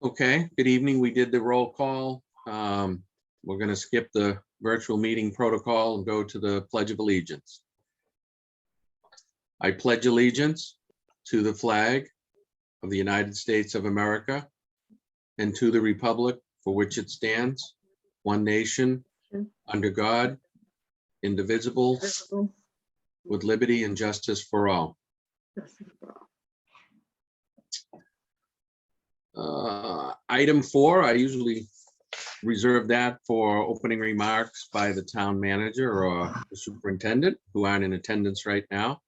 Okay, good evening. We did the roll call. We're going to skip the virtual meeting protocol and go to the Pledge of Allegiance. I pledge allegiance to the flag of the United States of America and to the republic for which it stands, one nation, under God, indivisible, with liberty and justice for all. Item 4, I usually reserve that for opening remarks by the town manager or the superintendent, who aren't in attendance right now.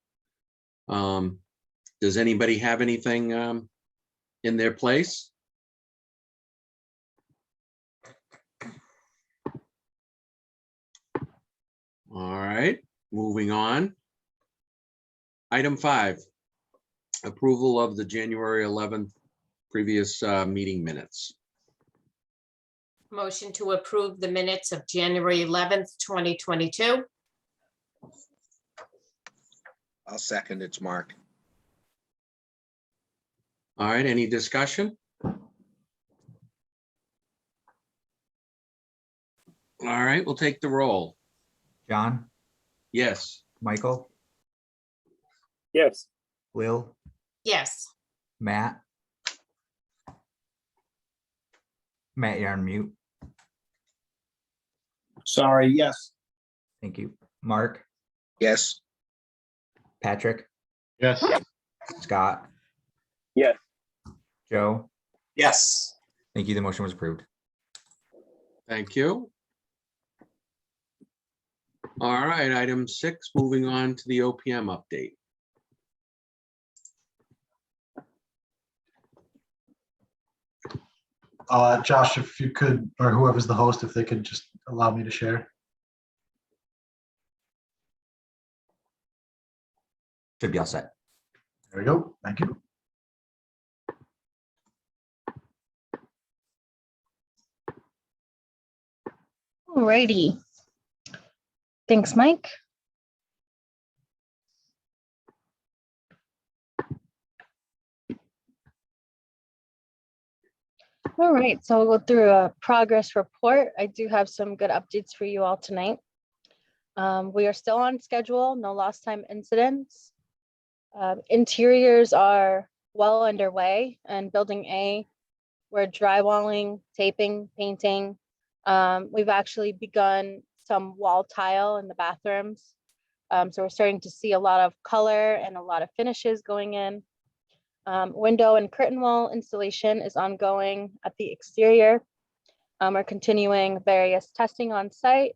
Does anybody have anything in their place? All right, moving on. Item 5, approval of the January 11th previous meeting minutes. Motion to approve the minutes of January 11th, 2022. I'll second. It's Mark. All right, any discussion? All right, we'll take the roll. John, Yes. Michael, Yes. Will, Yes. Matt. Matt, you're on mute. Sorry, yes. Thank you. Mark, Yes. Patrick, Yes. Scott, Yes. Joe. Yes. Thank you. The motion was approved. Thank you. All right, item 6, moving on to the OPM update. Josh, if you could, or whoever's the host, if they could just allow me to share. Should be all set. There we go. Thank you. Alrighty. Thanks, Mike. All right, so I'll go through a progress report. I do have some good updates for you all tonight. We are still on schedule, no lost time incidents. Interiors are well underway, and building A, we're drywalling, taping, painting. We've actually begun some wall tile in the bathrooms. So we're starting to see a lot of color and a lot of finishes going in. Window and curtain wall installation is ongoing at the exterior. We're continuing various testing on site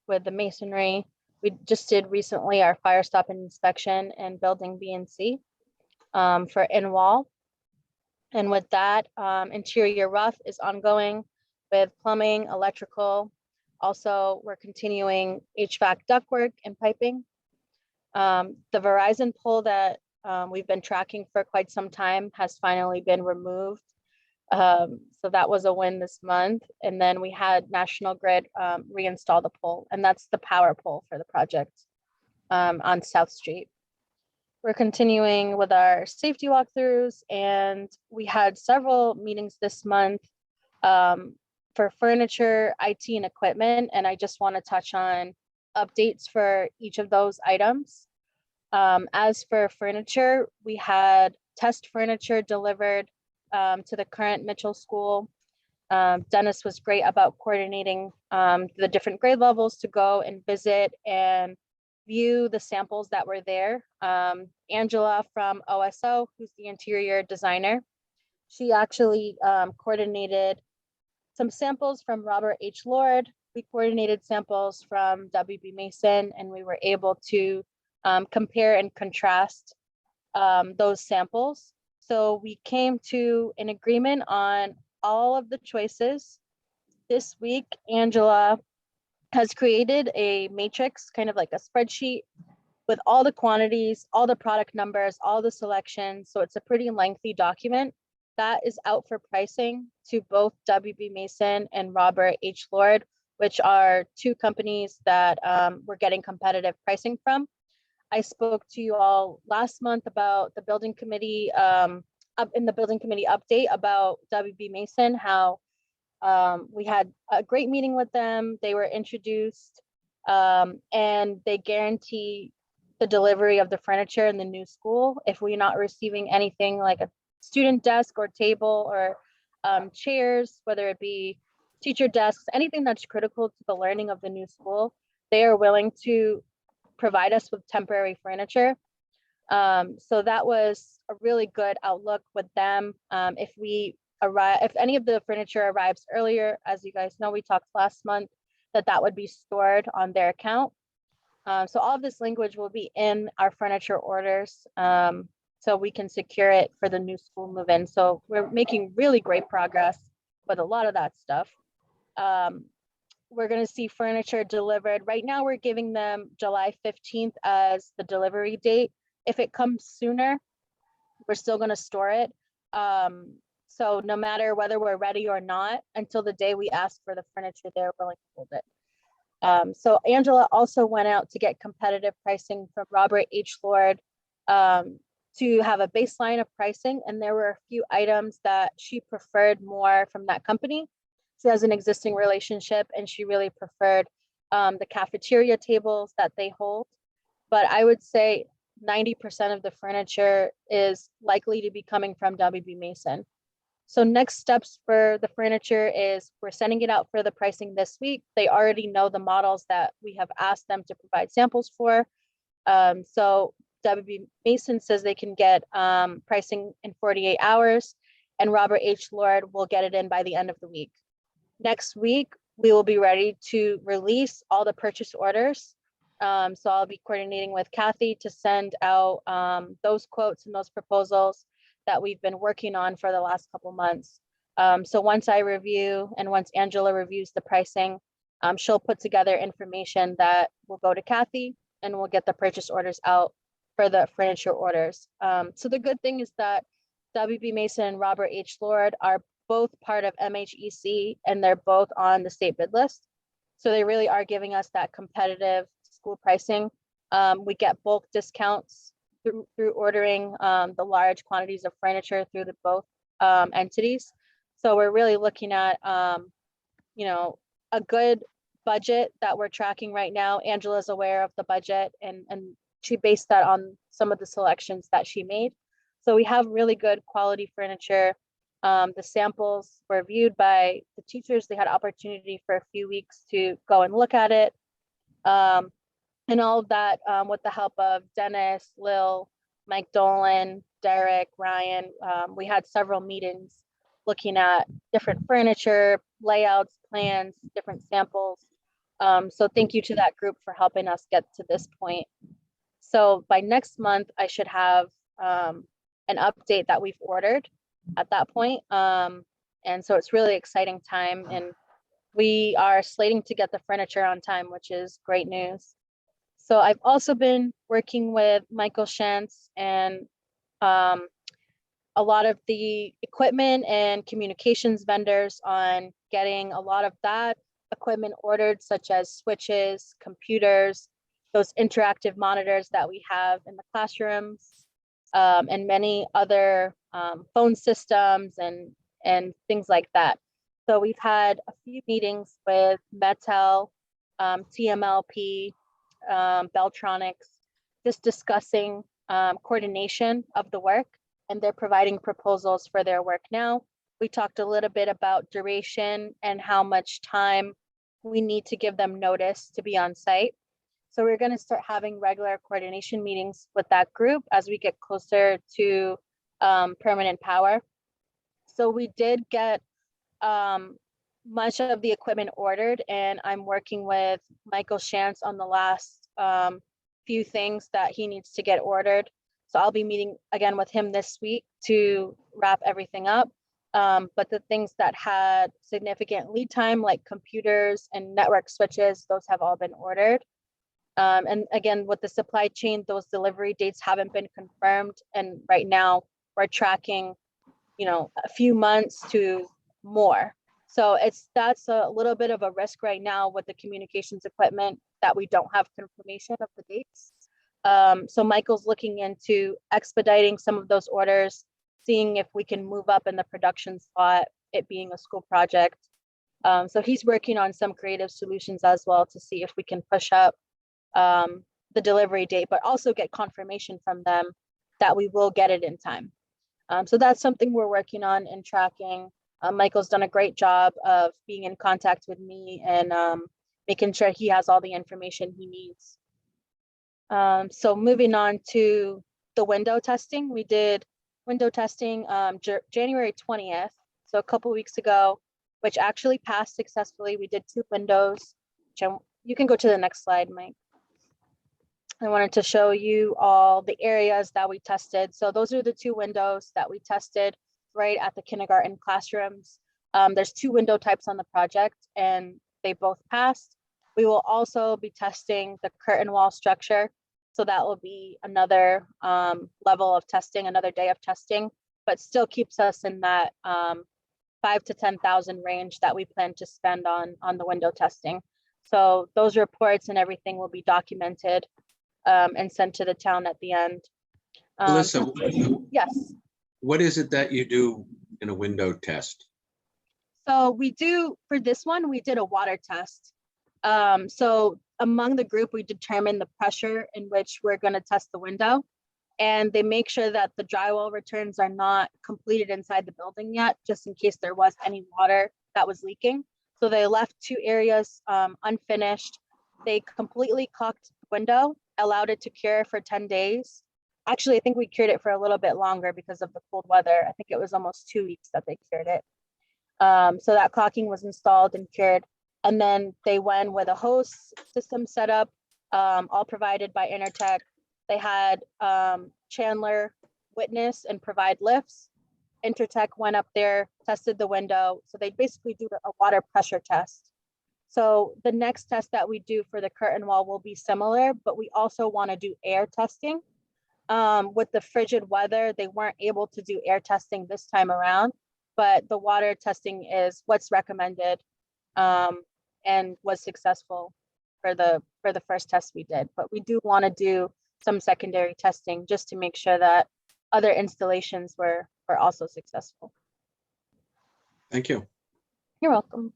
with the masonry. We just did recently our fire stop inspection in building B and C for in-wall. And with that, interior rough is ongoing with plumbing, electrical. Also, we're continuing HVAC ductwork and piping. The Verizon pole that we've been tracking for quite some time has finally been removed. So that was a win this month. And then we had National Grid reinstall the pole, and that's the power pole for the project on South Street. We're continuing with our safety walkthroughs, and we had several meetings this month for furniture, IT, and equipment. And I just want to touch on updates for each of those items. As for furniture, we had test furniture delivered to the current Mitchell School. Dennis was great about coordinating the different grade levels to go and visit and view the samples that were there. Angela from OSO, who's the interior designer, she actually coordinated some samples from Robert H. Lord. We coordinated samples from WB Mason, and we were able to compare and contrast those samples. So we came to an agreement on all of the choices. This week, Angela has created a matrix, kind of like a spreadsheet with all the quantities, all the product numbers, all the selections. So it's a pretty lengthy document that is out for pricing to both WB Mason and Robert H. Lord, which are two companies that we're getting competitive pricing from. I spoke to you all last month about the building committee up in the building committee update about WB Mason, how we had a great meeting with them. They were introduced, and they guarantee the delivery of the furniture in the new school. If we're not receiving anything like a student desk or table or chairs, whether it be teacher desks, anything that's critical to the learning of the new school, they are willing to provide us with temporary furniture. So that was a really good outlook with them. If any of the furniture arrives earlier, as you guys know, we talked last month that would be stored on their account. So all of this language will be in our furniture orders, so we can secure it for the new school move-in. So we're making really great progress with a lot of that stuff. We're going to see furniture delivered. Right now, we're giving them July 15th as the delivery date. If it comes sooner, we're still going to store it. So no matter whether we're ready or not, until the day we ask for the furniture, they're willing to hold it. So Angela also went out to get competitive pricing from Robert H. Lord to have a baseline of pricing. And there were a few items that she preferred more from that company. She has an existing relationship and she really preferred the cafeteria tables that they hold. But I would say 90% of the furniture is likely to be coming from WB Mason. So next steps for the furniture is we're sending it out for the pricing this week. They already know the models that we have asked them to provide samples for. So WB Mason says they can get pricing in 48 hours, and Robert H. Lord will get it in by the end of the week. Next week, we will be ready to release all the purchase orders. So I'll be coordinating with Kathy to send out those quotes and those proposals that we've been working on for the last couple months. So once I review and once Angela reviews the pricing, she'll put together information that will go to Kathy and we'll get the purchase orders out for the furniture orders. So the good thing is that WB Mason and Robert H. Lord are both part of MHEC and they're both on the state bid list. So they really are giving us that competitive school pricing. We get bulk discounts through ordering the large quantities of furniture through the both entities. So we're really looking at, a good budget that we're tracking right now. Angela's aware of the budget and she based that on some of the selections that she made. So we have really good quality furniture. The samples were viewed by the teachers. They had opportunity for a few weeks to go and look at it. And all of that with the help of Dennis, Lil, Mike Dolan, Derek, Ryan. We had several meetings looking at different furniture, layouts, plans, different samples. So thank you to that group for helping us get to this point. So by next month, I should have an update that we've ordered at that point. And so it's really exciting time. And we are slating to get the furniture on time, which is great news. So I've also been working with Michael Shantz and a lot of the equipment and communications vendors on getting a lot of that equipment ordered, such as switches, computers, those interactive monitors that we have in the classrooms, and many other phone systems and things like that. So we've had a few meetings with Metel, TMLP, Beltronics, just discussing coordination of the work, and they're providing proposals for their work now. We talked a little bit about duration and how much time we need to give them notice to be on site. So we're going to start having regular coordination meetings with that group as we get closer to permanent power. So we did get much of the equipment ordered, and I'm working with Michael Shantz on the last few things that he needs to get ordered. So I'll be meeting again with him this week to wrap everything up. But the things that had significant lead time, like computers and network switches, those have all been ordered. And again, with the supply chain, those delivery dates haven't been confirmed. And right now we're tracking, a few months to more. So that's a little bit of a risk right now with the communications equipment that we don't have confirmation of the dates. So Michael's looking into expediting some of those orders, seeing if we can move up in the production slot, it being a school project. So he's working on some creative solutions as well to see if we can push up the delivery date, but also get confirmation from them that we will get it in time. So that's something we're working on and tracking. Michael's done a great job of being in contact with me and making sure he has all the information he needs. So moving on to the window testing, we did window testing January 20th, so a couple weeks ago, which actually passed successfully. We did 2 windows. You can go to the next slide, Mike. I wanted to show you all the areas that we tested. So those are the 2 windows that we tested right at the kindergarten classrooms. There's 2 window types on the project and they both passed. We will also be testing the curtain wall structure. So that will be another level of testing, another day of testing, but still keeps us in that 5,000 to 10,000 range that we plan to spend on the window testing. So those reports and everything will be documented and sent to the town at the end. Melissa, Yes. what is it that you do in a window test? So we do, for this one, we did a water test. So among the group, we determined the pressure in which we're going to test the window. And they make sure that the drywall returns are not completed inside the building yet, just in case there was any water that was leaking. So they left 2 areas unfinished. They completely caulked the window, allowed it to cure for 10 days. Actually, I think we cured it for a little bit longer because of the cold weather. I think it was almost 2 weeks that they cured it. So that caulking was installed and cured. And then they went with a hose system set up, all provided by Intertech. They had Chandler witness and provide lifts. Intertech went up there, tested the window. So they basically do a water pressure test. So the next test that we do for the curtain wall will be similar, but we also want to do air testing. With the frigid weather, they weren't able to do air testing this time around, but the water testing is what's recommended and was successful for the first test we did. But we do want to do some secondary testing just to make sure that other installations were also successful. Thank you. You're welcome.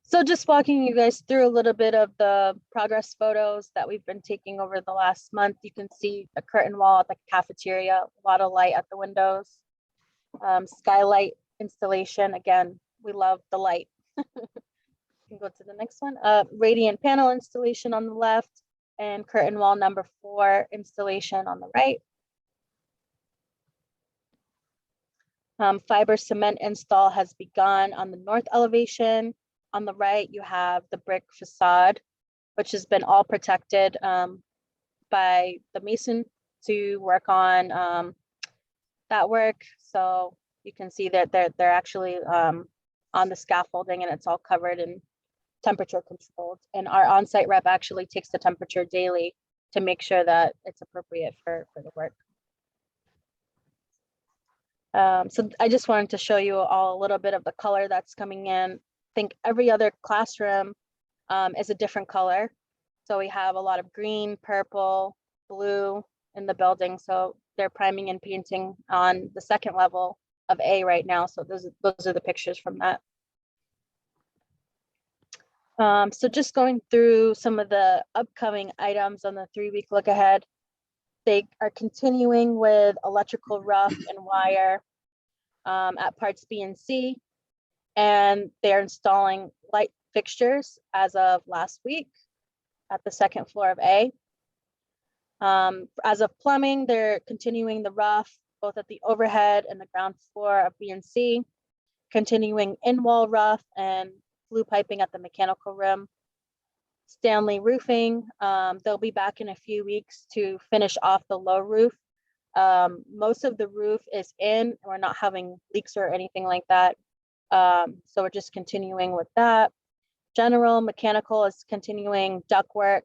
So just walking you guys through a little bit of the progress photos that we've been taking over the last month. You can see the curtain wall at the cafeteria, a lot of light at the windows. Skylight installation, again, we love the light. You can go to the next one. Radiant panel installation on the left and curtain wall number 4 installation on the right. Fiber cement install has begun on the north elevation. On the right, you have the brick facade, which has been all protected by the mason to work on that work. So you can see that they're actually on the scaffolding and it's all covered and temperature controlled. And our on-site rep actually takes the temperature daily to make sure that it's appropriate for the work. So I just wanted to show you all a little bit of the color that's coming in. I think every other classroom is a different color. So we have a lot of green, purple, blue in the building. So they're priming and painting on the 2nd level of A right now. So those are the pictures from that. So just going through some of the upcoming items on the 3-week look ahead. They are continuing with electrical rough and wire at parts B and C. And they're installing light fixtures as of last week at the 2nd floor of A. As of plumbing, they're continuing the rough both at the overhead and the ground floor of B and C, continuing in-wall rough and flue piping at the mechanical room. Stanley Roofing, they'll be back in a few weeks to finish off the low roof. Most of the roof is in, we're not having leaks or anything like that. So we're just continuing with that. General Mechanical is continuing ductwork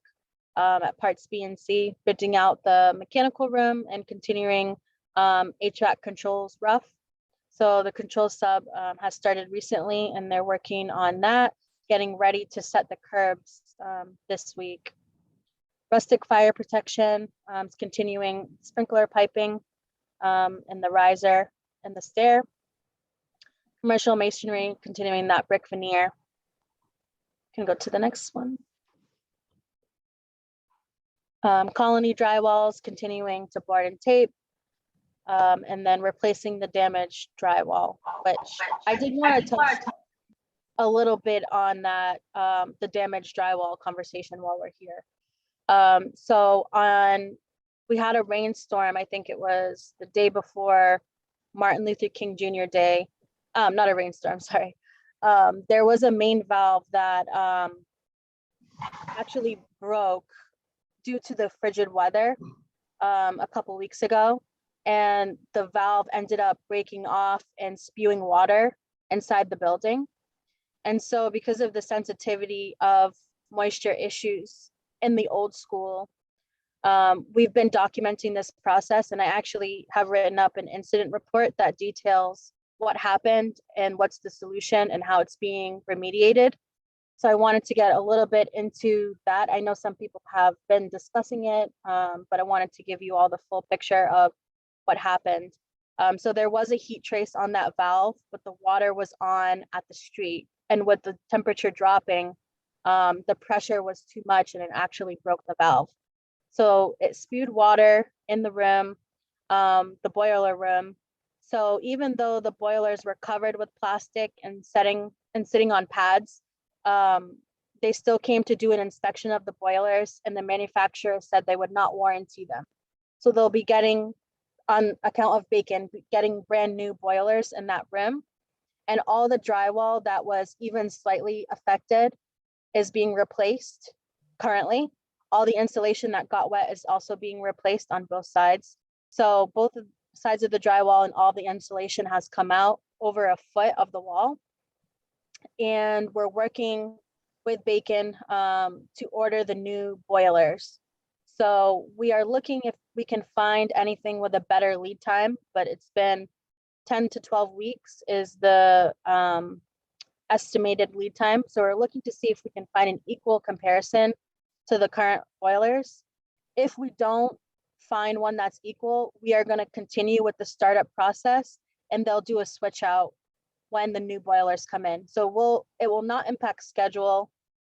at parts B and C, bidding out the mechanical room and continuing HVAC controls rough. So the control sub has started recently and they're working on that, getting ready to set the curbs this week. Rustic fire protection is continuing sprinkler piping and the riser and the stair. Commercial masonry, continuing that brick veneer. Can go to the next one. Colony drywalls, continuing to board and tape. And then replacing the damaged drywall, which I did want to touch a little bit on that, the damaged drywall conversation while we're here. We had a rainstorm, I think it was the day before Martin Luther King Jr. Day. Not a rainstorm, sorry. There was a main valve that actually broke due to the frigid weather a couple weeks ago. And the valve ended up breaking off and spewing water inside the building. And so because of the sensitivity of moisture issues in the old school, we've been documenting this process, and I actually have written up an incident report that details what happened and what's the solution and how it's being remediated. So I wanted to get a little bit into that. I know some people have been discussing it, but I wanted to give you all the full picture of what happened. So there was a heat trace on that valve, but the water was on at the street. And with the temperature dropping, the pressure was too much and it actually broke the valve. So it spewed water in the room, the boiler room. So even though the boilers were covered with plastic and sitting on pads, they still came to do an inspection of the boilers, and the manufacturer said they would not warranty them. So they'll be getting, on account of Bacon, getting brand new boilers in that room, and all the drywall that was even slightly affected is being replaced currently. All the insulation that got wet is also being replaced on both sides. So both sides of the drywall and all the insulation has come out over a foot of the wall. And we're working with Bacon to order the new boilers. So we are looking if we can find anything with a better lead time, but it's been 10 to 12 weeks is the estimated lead time. So we're looking to see if we can find an equal comparison to the current boilers. If we don't find one that's equal, we are going to continue with the startup process, and they'll do a switch out when the new boilers come in. So it will not impact schedule.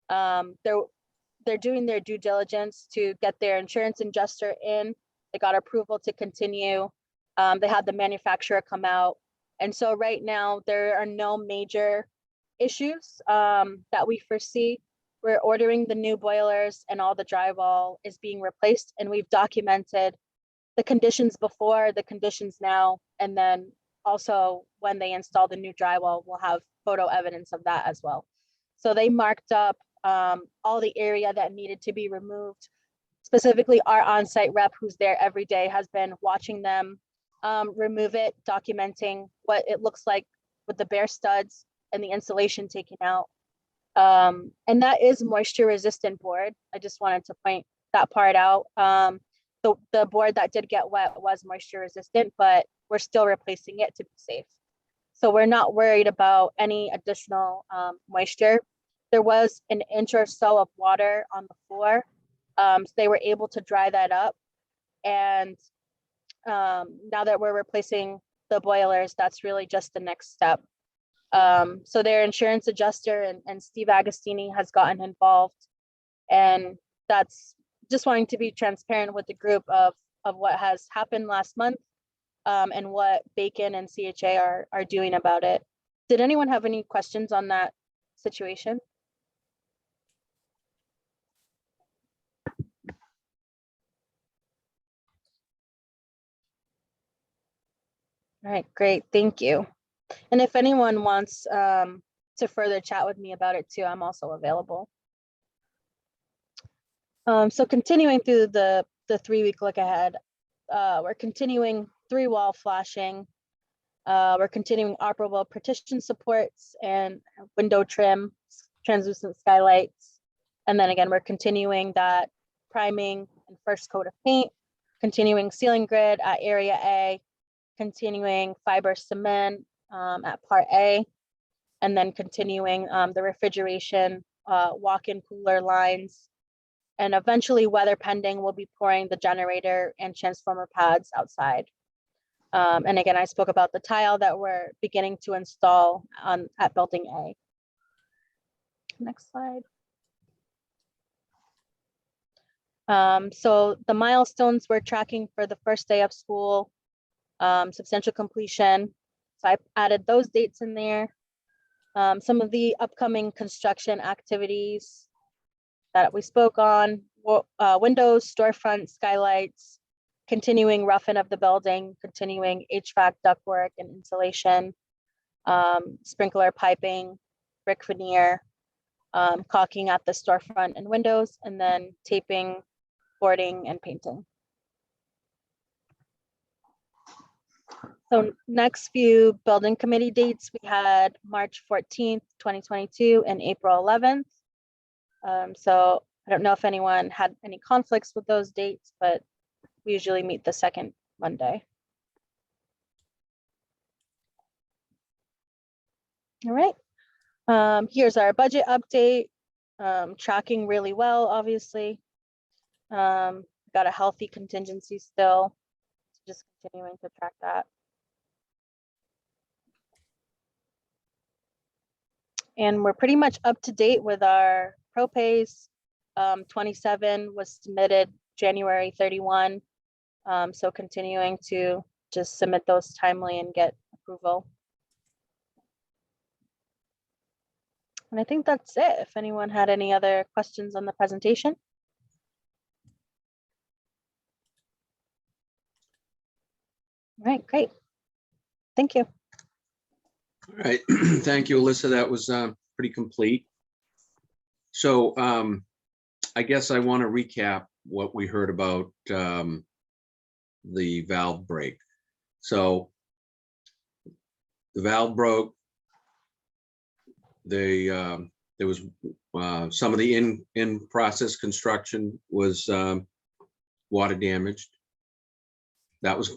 They're doing their due diligence to get their insurance adjuster in. They got approval to continue. They had the manufacturer come out. And so right now there are no major issues that we foresee. We're ordering the new boilers and all the drywall is being replaced, and we've documented the conditions before, the conditions now, and then also when they install the new drywall, we'll have photo evidence of that as well. So they marked up all the area that needed to be removed. Specifically, our on-site rep who's there every day has been watching them remove it, documenting what it looks like with the bare studs and the insulation taken out. And that is moisture resistant board. I just wanted to point that part out. The board that did get wet was moisture resistant, but we're still replacing it to be safe. So we're not worried about any additional moisture. There was an inch or so of water on the floor. So they were able to dry that up. And now that we're replacing the boilers, that's really just the next step. So their insurance adjuster and Steve Agostini has gotten involved, and that's just wanting to be transparent with the group of what has happened last month and what Bacon and CHA are doing about it. Did anyone have any questions on that situation? All right, great, thank you. And if anyone wants to further chat with me about it too, I'm also available. So continuing through the 3-week look ahead, we're continuing 3-wall flashing. We're continuing operable partition supports and window trim, translucent skylights. And then again, we're continuing that priming and first coat of paint, continuing ceiling grid at area A, continuing fiber cement at part A, and then continuing the refrigeration, walk-in cooler lines, and eventually, weather pending, we'll be pouring the generator and transformer pads outside. And again, I spoke about the tile that we're beginning to install at Building A. Next slide. So the milestones we're tracking for the first day of school, substantial completion. So I added those dates in there. Some of the upcoming construction activities that we spoke on, windows, storefront, skylights, continuing roughing of the building, continuing HVAC ductwork and insulation, sprinkler piping, brick veneer, caulking at the storefront and windows, and then taping, boarding, and painting. So next few building committee dates, we had March 14th, 2022 and April 11th. So I don't know if anyone had any conflicts with those dates, but we usually meet the second Monday. All right. Here's our budget update. Tracking really well, obviously. Got a healthy contingency still. Just continuing to track that. And we're pretty much up to date with our pro-pays. 27 was submitted January 31. So continuing to just submit those timely and get approval. And I think that's it. If anyone had any other questions on the presentation. All right, great. Thank you. All right, thank you, Alyssa. That was pretty complete. So I guess I want to recap what we heard about the valve break. So the valve broke. There was some of the in-process construction was water damaged. That's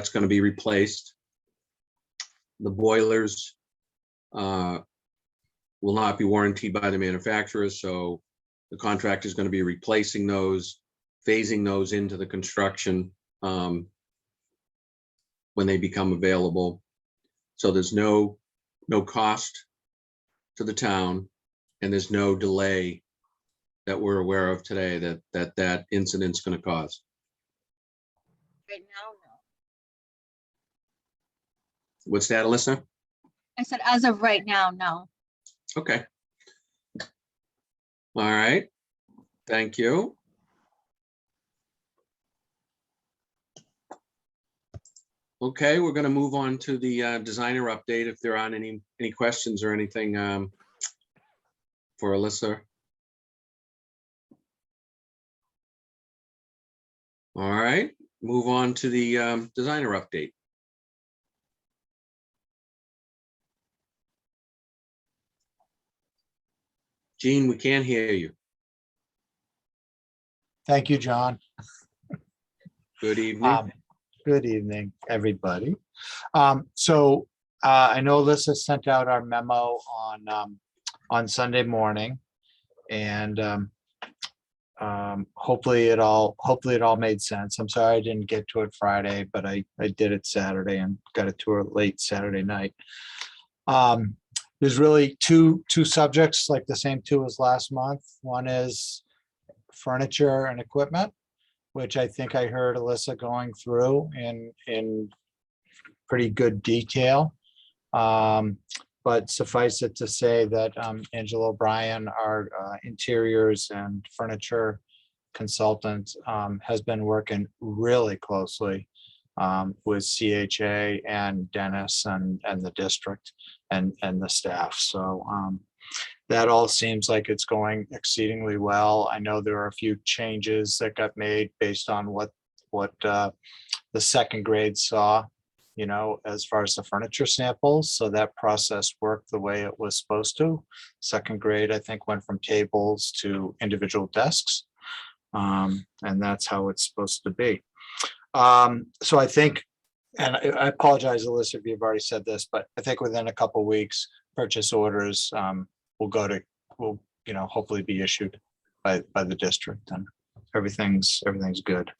going to be replaced. The boilers will not be warranted by the manufacturer, so the contractor is going to be replacing those, phasing those into the construction when they become available. So there's no cost to the town, and there's no delay that we're aware of today that incident's going to cause. Right now, no. What's that, Alyssa? I said, as of right now, no. Okay. All right. Thank you. Okay, we're going to move on to the designer update. If there aren't any questions or anything for Alyssa. All right, move on to the designer update. Gene, we can't hear you. Thank you, John. Good evening. Good evening, everybody. So I know Alyssa sent out our memo on Sunday morning, and hopefully it all made sense. I'm sorry I didn't get to it Friday, but I did it Saturday and got it to her late Saturday night. There's really two subjects, like the same two as last month. One is furniture and equipment, which I think I heard Alyssa going through in pretty good detail. But suffice it to say that Angela O'Brien, our interiors and furniture consultant, has been working really closely with CHA and Dennis and the district and the staff. So that all seems like it's going exceedingly well. I know there are a few changes that got made based on what the second grade saw, you know, as far as the furniture samples. So that process worked the way it was supposed to. Second grade, I think, went from tables to individual desks. And that's how it's supposed to be. So I think, and I apologize, Alyssa, if you've already said this, but I think within a couple of weeks, purchase orders will hopefully be issued by the district. And everything's good.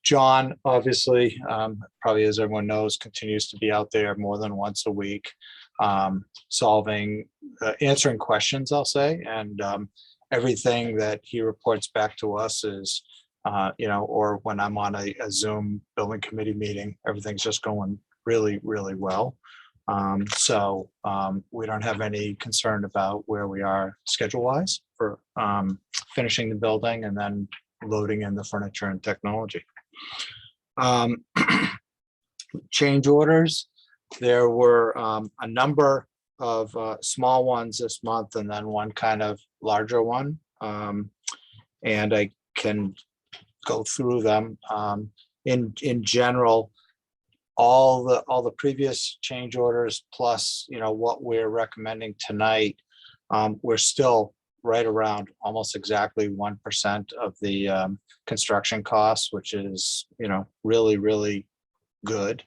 John, obviously, probably as everyone knows, continues to be out there more than once a week, answering questions, I'll say, and everything that he reports back to us is, or when I'm on a Zoom building committee meeting, everything's just going really, really well. So we don't have any concern about where we are schedule-wise for finishing the building and then loading in the furniture and technology. Change orders. There were a number of small ones this month and then one kind of larger one. And I can go through them. In general, all the previous change orders plus, what we're recommending tonight, we're still right around almost exactly 1% of the construction costs, which is, really, really good.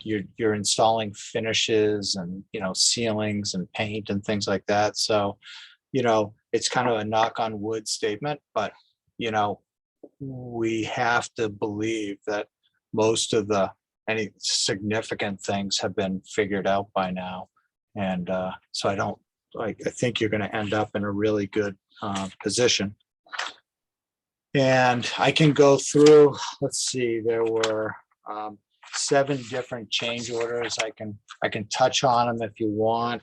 You're installing finishes and, ceilings and paint and things like that. So, it's kind of a knock on wood statement, but, we have to believe that most of any significant things have been figured out by now. And so I think you're going to end up in a really good position. And I can go through, let's see, there were 7 different change orders. I can touch on them if you want.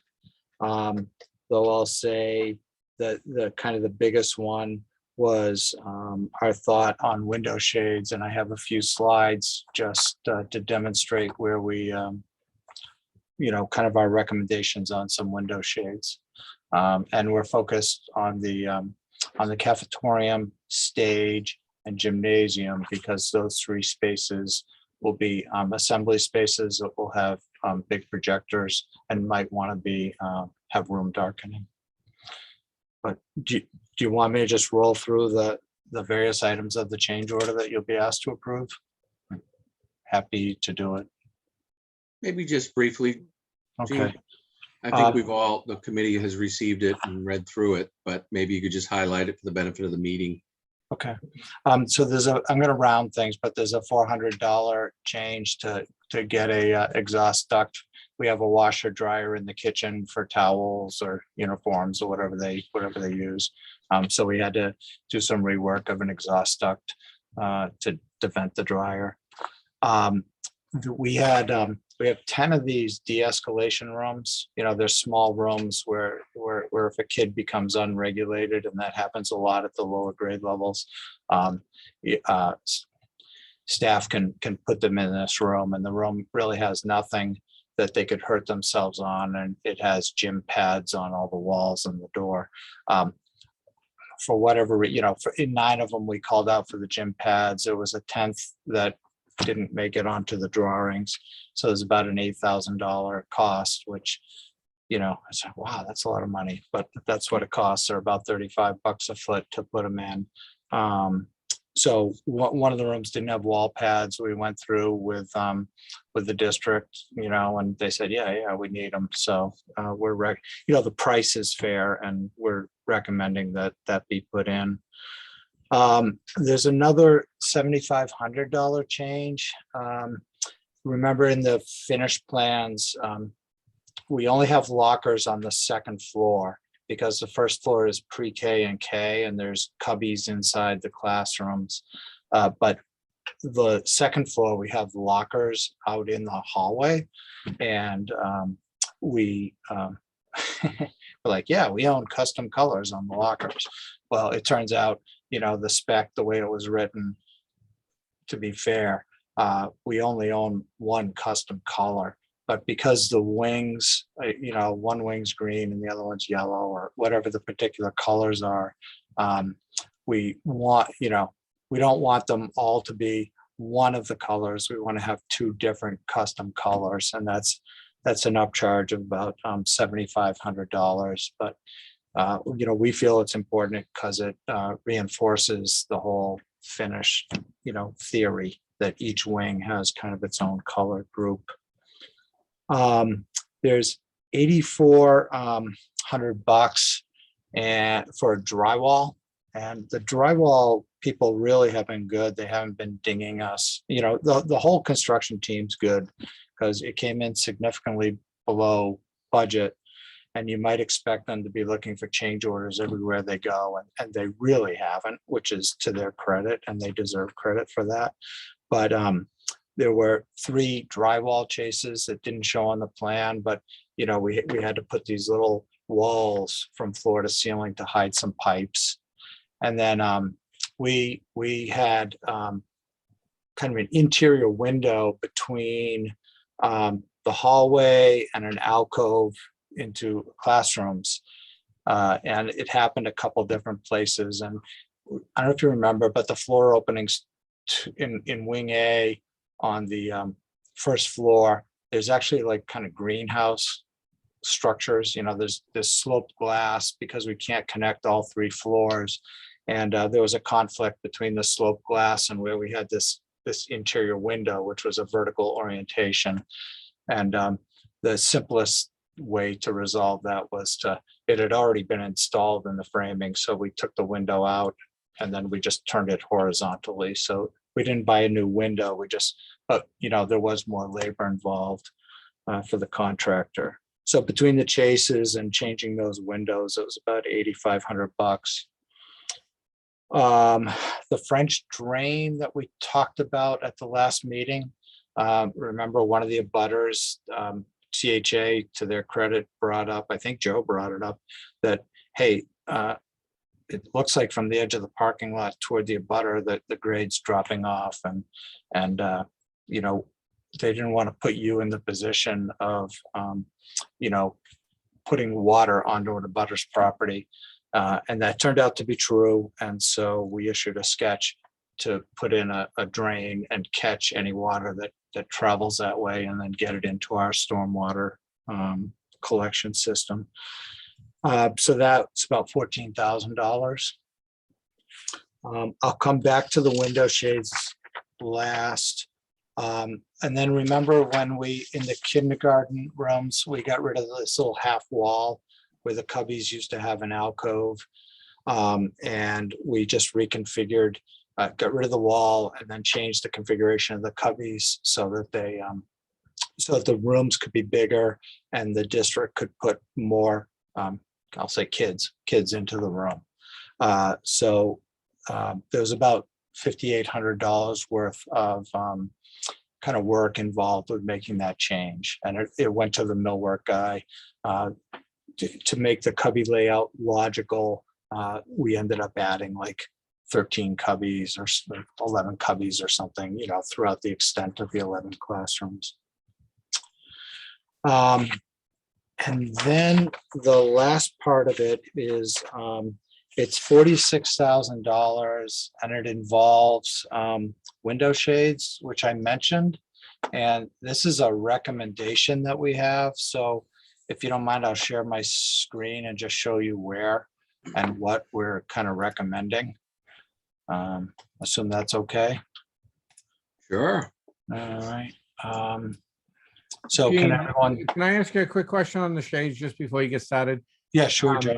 Though I'll say that the kind of the biggest one was our thought on window shades, and I have a few slides just to demonstrate where we, kind of our recommendations on some window shades. And we're focused on the cafetorium, stage, and gymnasium, because those 3 spaces will be assembly spaces that will have big projectors and might want to have room darkening. But do you want me to just roll through the various items of the change order that you'll be asked to approve? Happy to do it. Maybe just briefly. Okay. I think the committee has received it and read through it, but maybe you could just highlight it for the benefit of the meeting. Okay. So I'm going to round things, but there's a $400 change to get a exhaust duct. We have a washer dryer in the kitchen for towels or uniforms or whatever they use. So we had to do some rework of an exhaust duct to vent the dryer. We have 10 of these de-escalation rooms. They're small rooms where if a kid becomes unregulated, and that happens a lot at the lower grade levels, staff can put them in this room, and the room really has nothing that they could hurt themselves on, and it has gym pads on all the walls and the door. For whatever, in 9 of them we called out for the gym pads. There was a 10th that didn't make it onto the drawings, so it's about an $8,000 cost, which I said, wow, that's a lot of money, but that's what it costs. They're about $35 a foot to put them in. So one of the rooms didn't have wall pads. We went through with the district, and they said, yeah, we need them. So the price is fair, and we're recommending that be put in. There's another $7,500 change. Remember, in the finished plans, we only have lockers on the 2nd floor because the 1st floor is pre-K and K, and there's cubbies inside the classrooms. But the 2nd floor, we have lockers out in the hallway, and we're like, yeah, we own custom colors on the lockers. Well, it turns out, the spec, the way it was written, to be fair, we only own one custom color. But because the wings, one wing's green and the other one's yellow, or whatever the particular colors are, we don't want them all to be one of the colors. We want to have 2 different custom colors, and that's an upcharge of about $7,500. But we feel it's important because it reinforces the whole finish, theory that each wing has kind of its own color group. There's $8,400 and for drywall, And the drywall people really have been good. They haven't been dinging us. You know, the whole construction team's good because it came in significantly below budget. And you might expect them to be looking for change orders everywhere they go, and they really haven't, which is to their credit, and they deserve credit for that. But there were 3 drywall chases that didn't show on the plan, but you know, we had to put these little walls from floor to ceiling to hide some pipes. And then we had kind of an interior window between the hallway and an alcove into classrooms. And it happened a couple different places. And I don't know if you remember, but the floor openings in wing A on the first floor, there's actually like kind of greenhouse structures. You know, there's this sloped glass because we can't connect all 3 floors. And there was a conflict between the sloped glass and where we had this interior window, which was a vertical orientation. And the simplest way to resolve that was it had already been installed in the framing. So we took the window out and then we just turned it horizontally. So we didn't buy a new window. But you know, there was more labor involved for the contractor. So between the chases and changing those windows, it was about $8,500. The French drain that we talked about at the last meeting, remember one of the abutters, CHA, to their credit, brought up, I think Joe brought it up, that, hey, it looks like from the edge of the parking lot toward the abutter that the grade's dropping off, and you know, they didn't want to put you in the position of, you know, putting water onto an abutter's property. And that turned out to be true. And so we issued a sketch to put in a drain and catch any water that travels that way and then get it into our stormwater collection system. So that's about $14,000. I'll come back to the window shades last. And then remember when in the kindergarten rooms, we got rid of this little half wall where the cubbies used to have an alcove. And we just reconfigured, got rid of the wall and then changed the configuration of the cubbies so that so that the rooms could be bigger and the district could put more, I'll say kids into the room. So there was about $5,800 worth of kind of work involved with making that change. And it went to the millwork guy to make the cubby layout logical. We ended up adding like 13 cubbies or 11 cubbies or something, you know, throughout the extent of the 11 classrooms. And then the last part of it is it's $46,000 and it involves window shades, which I mentioned. And this is a recommendation that we have. So if you don't mind, I'll share my screen and just show you where and what we're kind of recommending. Assume that's okay. Sure. All right. So Gene, can everyone, Can I ask you a quick question on the shades just before you get started? yeah, sure, Joe.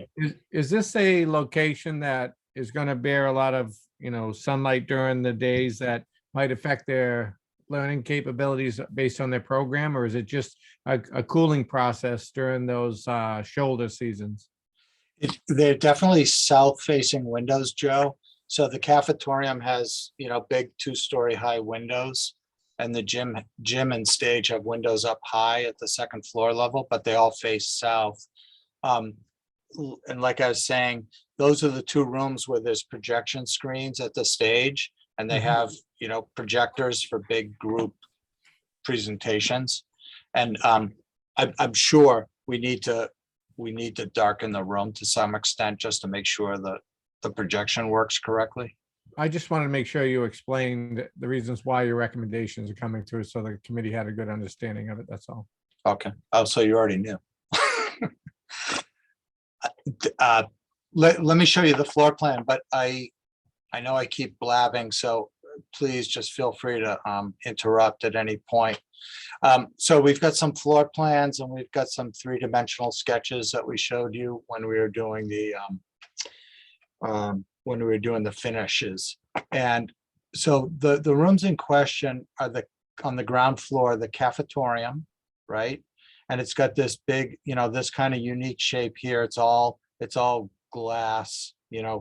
Is this a location that is going to bear a lot of, you know, sunlight during the days that might affect their learning capabilities based on their program, or is it just a cooling process during those shoulder seasons? They're definitely south-facing windows, Joe. So the cafetorium has, you know, big 2-story high windows, and the gym and stage have windows up high at the second floor level, but they all face south. And like I was saying, those are the 2 rooms where there's projection screens at the stage, and they have, you know, projectors for big group presentations. And I'm sure we need to darken the room to some extent just to make sure that the projection works correctly. I just wanted to make sure you explained the reasons why your recommendations are coming through so the committee had a good understanding of it. That's all. Okay. Oh, so you already knew. Let me show you the floor plan, but I know I keep blabbing, so please just feel free to interrupt at any point. So we've got some floor plans and we've got some 3-dimensional sketches that we showed you when we were doing the when we were doing the finishes. And so the rooms in question are on the ground floor, the cafetorium, right? And it's got this big, this kind of unique shape here. It's all glass,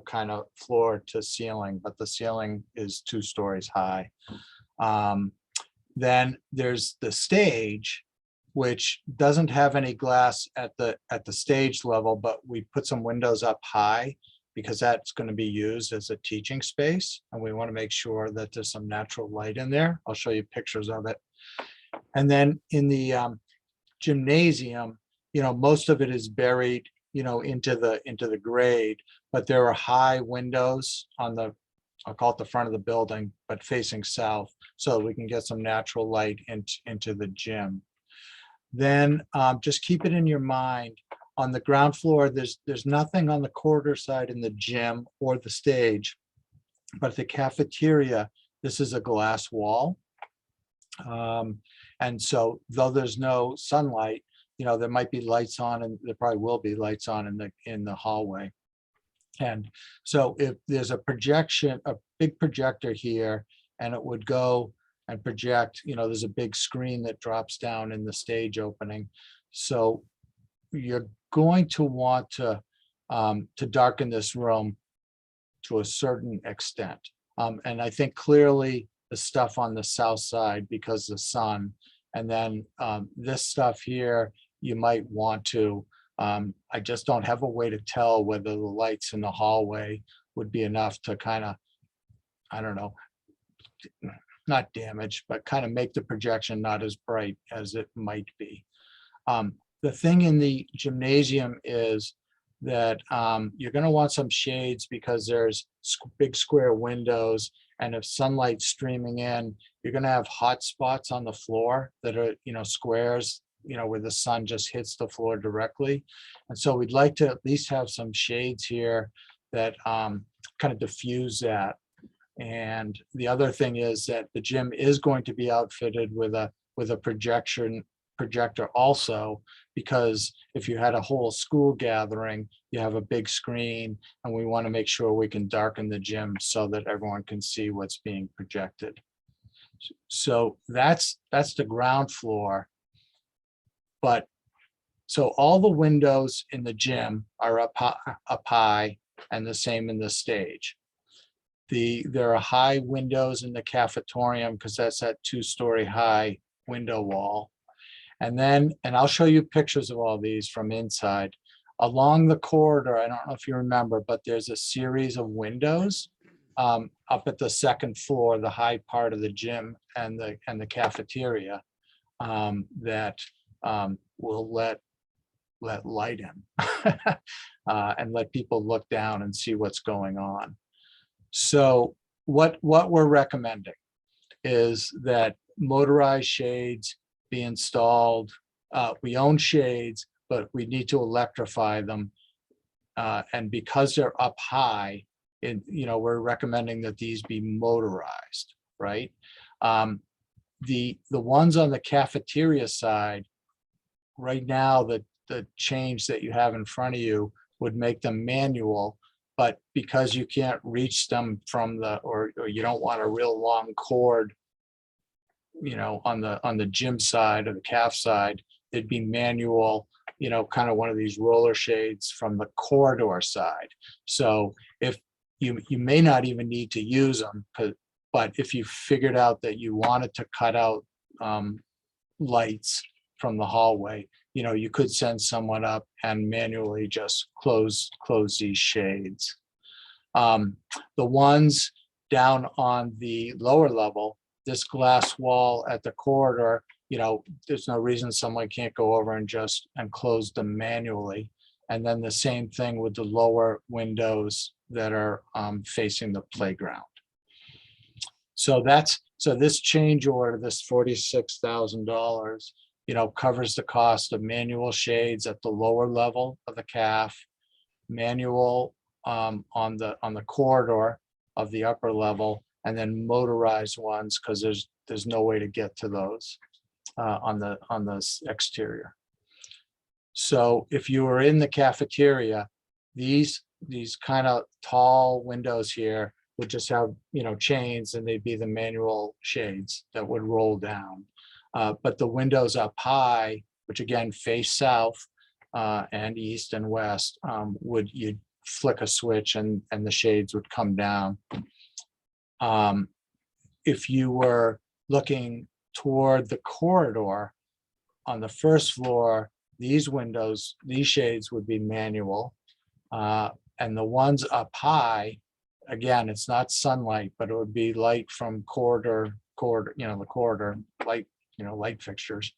kind of floor to ceiling, but the ceiling is 2 stories high. Then there's the stage, which doesn't have any glass at the stage level, but we put some windows up high because that's going to be used as a teaching space. And we want to make sure that there's some natural light in there. I'll show you pictures of it. And then in the gymnasium, most of it is buried, into the grade, but there are high windows on the, I'll call it the front of the building, but facing south, so we can get some natural light into the gym. Then just keep it in your mind, on the ground floor, there's nothing on the corridor side in the gym or the stage, but the cafeteria, this is a glass wall. And so though there's no sunlight, there might be lights on, and there probably will be lights on in the hallway. And so if there's a big projector here, and it would go and project, there's a big screen that drops down in the stage opening. So you're going to want to darken this room to a certain extent. And I think clearly the stuff on the south side, because the sun, and then this stuff here, you might want to, I just don't have a way to tell whether the lights in the hallway would be enough to kind of, I don't know, not damage, but kind of make the projection not as bright as it might be. The thing in the gymnasium is that you're going to want some shades because there's big square windows, and if sunlight's streaming in, you're going to have hot spots on the floor that are, squares, where the sun just hits the floor directly. And so we'd like to at least have some shades here that kind of diffuse that. And the other thing is that the gym is going to be outfitted with a projector also, because if you had a whole school gathering, you have a big screen, and we want to make sure we can darken the gym so that everyone can see what's being projected. So that's the ground floor. But so all the windows in the gym are up high, and the same in the stage. There are high windows in the cafetorium because that's that 2-story high window wall. And I'll show you pictures of all these from inside. Along the corridor, I don't know if you remember, but there's a series of windows up at the second floor, the high part of the gym and the cafeteria, that will let light in and let people look down and see what's going on. So what we're recommending is that motorized shades be installed. We own shades, but we need to electrify them. And because they're up high, we're recommending that these be motorized, right? The ones on the cafeteria side, right now, the change that you have in front of you would make them manual, but because you can't reach them from or you don't want a real long cord, on the gym side or the calf side, it'd be manual, kind of one of these roller shades from the corridor side. So if you may not even need to use them, but if you figured out that you wanted to cut out lights from the hallway, you could send someone up and manually just close these shades. The ones down on the lower level, this glass wall at the corridor, there's no reason someone can't go over and close them manually. And then the same thing with the lower windows that are facing the playground. So this change order, this $46,000, covers the cost of manual shades at the lower level of the CAF, manual on the corridor of the upper level, and then motorized ones because there's no way to get to those on the exterior. So if you were in the cafeteria, these these kind of tall windows here would just have, chains, and they'd be the manual shades that would roll down. But the windows up high, which again face south and east and west, you'd flick a switch and the shades would come down. If you were looking toward the corridor on the first floor, these windows, these shades would be manual. And the ones up high, again, it's not sunlight, but it would be light from the corridor, light fixtures.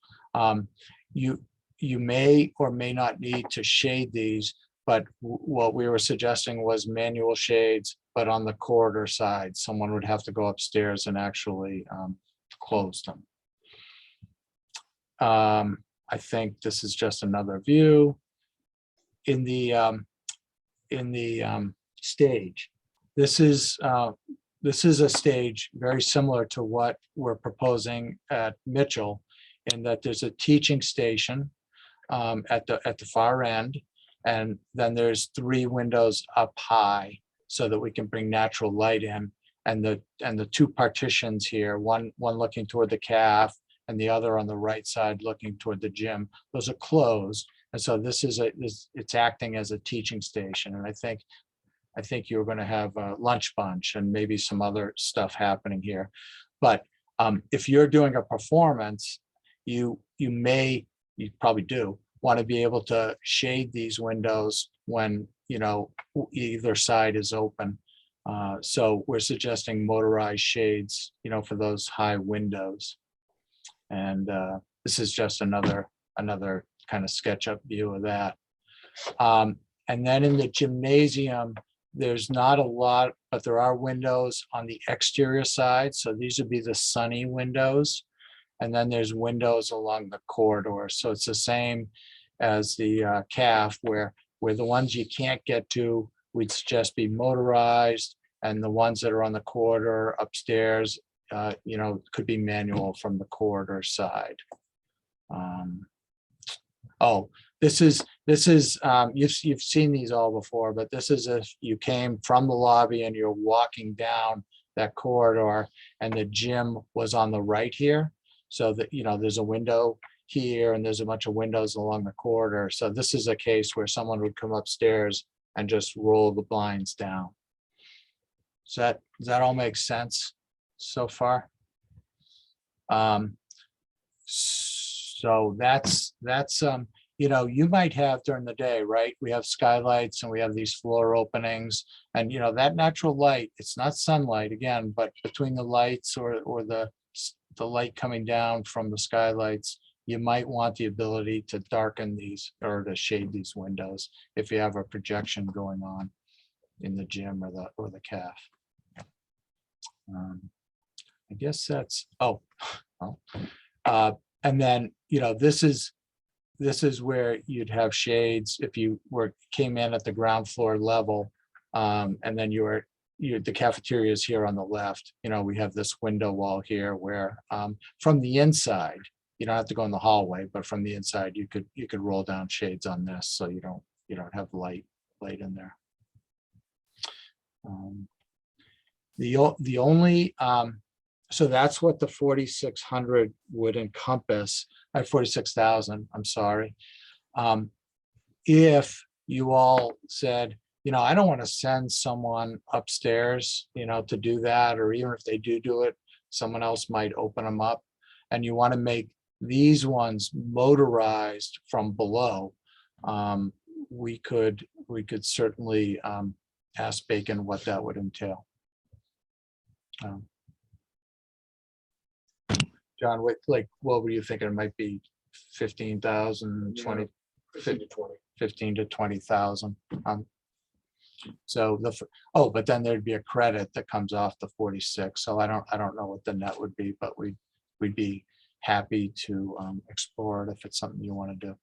You may or may not need to shade these, but what we were suggesting was manual shades, but on the corridor side, someone would have to go upstairs and actually close them. I think this is just another view. In the stage, this is a stage very similar to what we're proposing at Mitchell, in that there's a teaching station at the far end, and then there's 3 windows up high so that we can bring natural light in, and the 2 partitions here, one looking toward the caf and the other on the right side looking toward the gym, those are closed. And so it's acting as a teaching station. And I think you're going to have a lunch bunch and maybe some other stuff happening here. But if you're doing a performance, you probably do want to be able to shade these windows when, either side is open. So we're suggesting motorized shades, for those high windows. And this is just another kind of SketchUp view of that. And then in the gymnasium, there's not a lot, but there are windows on the exterior side. So these would be the sunny windows. And then there's windows along the corridor. So it's the same as the CAF, where the ones you can't get to, we'd suggest be motorized, and the ones that are on the corridor upstairs, could be manual from the corridor side. This is you've seen these all before, but this is if you came from the lobby and you're walking down that corridor and the gym was on the right here. So that, there's a window here and there's a bunch of windows along the corridor. So this is a case where someone would come upstairs and just roll the blinds down. Does that all make sense so far? So that's you might have during the day, right? We have skylights and we have these floor openings, and that natural light, it's not sunlight again, but between the lights or the light coming down from the skylights, you might want the ability to darken these or to shade these windows if you have a projection going on in the gym or the CAF. I guess that's, and then, this is where you'd have shades if you came in at the ground floor level, and then the cafeteria is here on the left. We have this window wall here where from the inside, you don't have to go in the hallway, but from the inside, you could roll down shades on this so you don't have light in there. The only so that's what the 4,600 would encompass. 46,000, I'm sorry. If you all said, I don't want to send someone upstairs, to do that, or even if they do it, someone else might open them up, and you want to make these ones motorized from below, we could certainly ask Bacon what that would entail. John, what were you thinking? It might be 15,000, 20, 15 to 20,000. So but then there'd be a credit that comes off the 46. So I don't know what the net would be, but we'd be happy to explore it if it's something you want to do.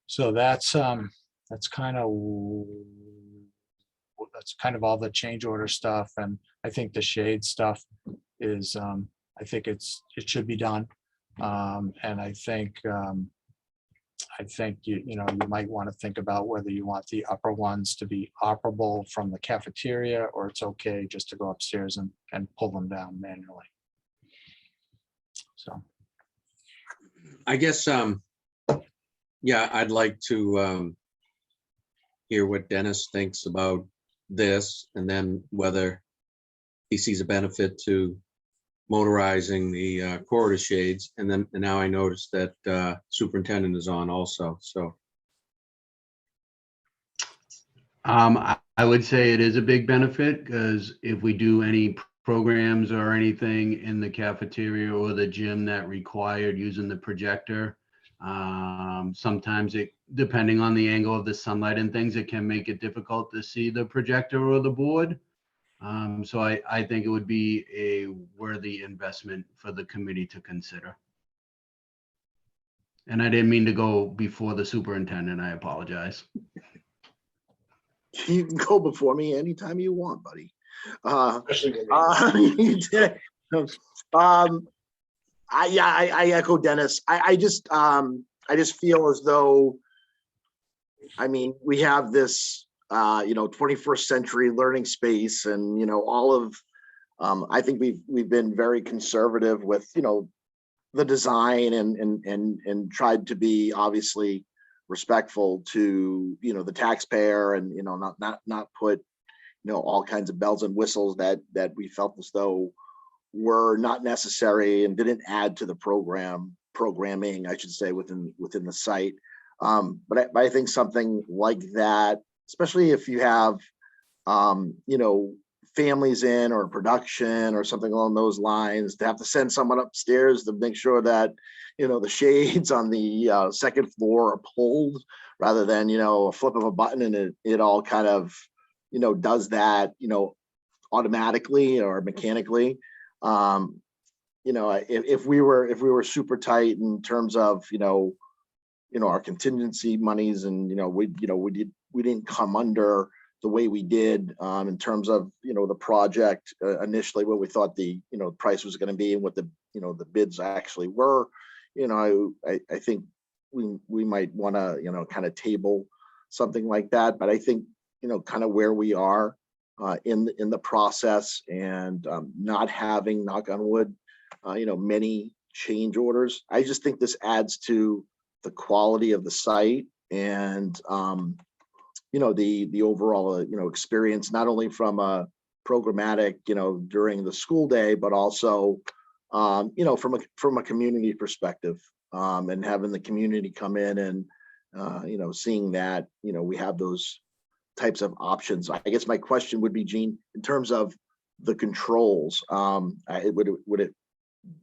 So that's kind of all the change order stuff, and I think the shade stuff is I think it should be done, and I think I think you might want to think about whether you want the upper ones to be operable from the cafeteria, or it's okay just to go upstairs and pull them down manually. So, I guess, yeah, I'd like to hear what Dennis thinks about this, and then whether he sees a benefit to motorizing the corridor shades. And then, and now I noticed that superintendent is on also, so. I would say it is a big benefit, because if we do any programs or anything in the cafeteria or the gym that required using the projector, sometimes it, depending on the angle of the sunlight and things, it can make it difficult to see the projector or the board. So I think it would be a worthy investment for the committee to consider. And I didn't mean to go before the superintendent. I apologize. You can go before me anytime you want, buddy. Especially when we- You did. I echo Dennis. I just feel as though, I mean, we have this 21st century learning space, and all of I think we've been very conservative with the design and tried to be obviously respectful to the taxpayer, and not put all kinds of bells and whistles that we felt as though were not necessary and didn't add to the programming, I should say, within the site. But I think something like that, especially if you have families in, or production or something along those lines, to have to send someone upstairs to make sure that the shades on the second floor are pulled, rather than a flip of a button and it all kind of does that automatically or mechanically. If we were super tight in terms of our contingency monies, and we didn't come under the way we did in terms of the project initially, what we thought the price was going to be and what the bids actually were. I think we might want to kind of table something like that. But I think kind of where we are in the process, and not having, knock on wood, many change orders, I just think this adds to the quality of the site, and the overall experience, not only from a programmatic during the school day, but also from a community perspective, and having the community come in and seeing that we have those types of options. I guess my question would be, Gene, in terms of the controls, would it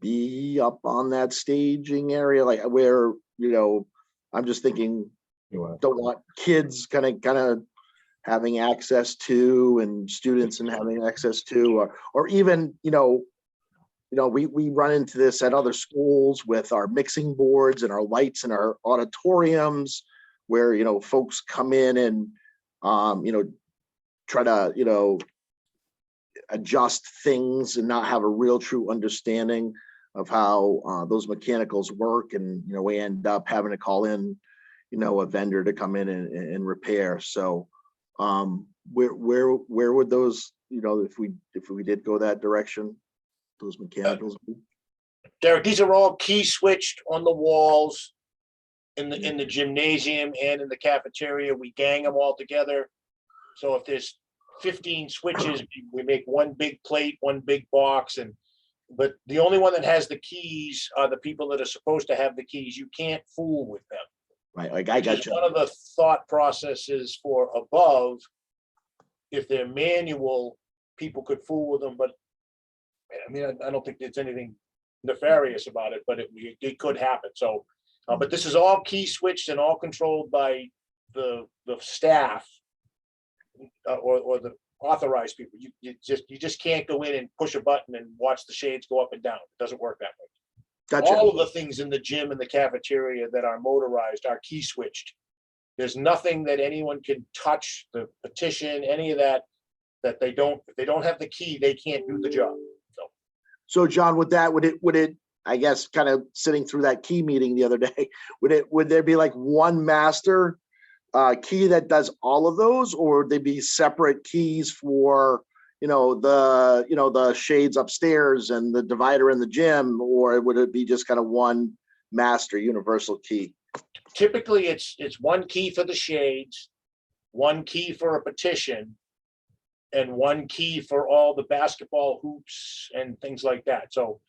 be up on that staging area, like where I'm just thinking, don't want kids kind of having access to, and students and having access to, or even we run into this at other schools with our mixing boards and our lights in our auditoriums, where folks come in and try to adjust things and not have a real true understanding of how those mechanicals work, and we end up having to call in a vendor to come in and repair. So where would those, if we did go that direction, those mechanicals be? Derek, these are all key switched on the walls in the gymnasium and in the cafeteria. We gang them all together. So if there's 15 switches, we make one big plate, one big box, but the only one that has the keys are the people that are supposed to have the keys. You can't fool with them. Right, like I got Just you. one of the thought processes for above, if they're manual, people could fool with them, but I mean, I don't think there's anything nefarious about it, but it could happen. So, but this is all key switched and all controlled by the staff or the authorized people. You just can't go in and push a button and watch the shades go up and down. It doesn't work that way. Gotcha. All of the things in the gym and the cafeteria that are motorized are key switched. There's nothing that anyone can touch, the petition, any of that if they don't have the key, they can't do the job. So John, would it, I guess, kind of sitting through that key meeting the other day, would there be like one master key that does all of those, or would they be separate keys for, the shades upstairs and the divider in the gym, or would it be just kind of one master universal key? Typically, it's one key for the shades, one key for a petition, and one key for all the basketball hoops and things like that. So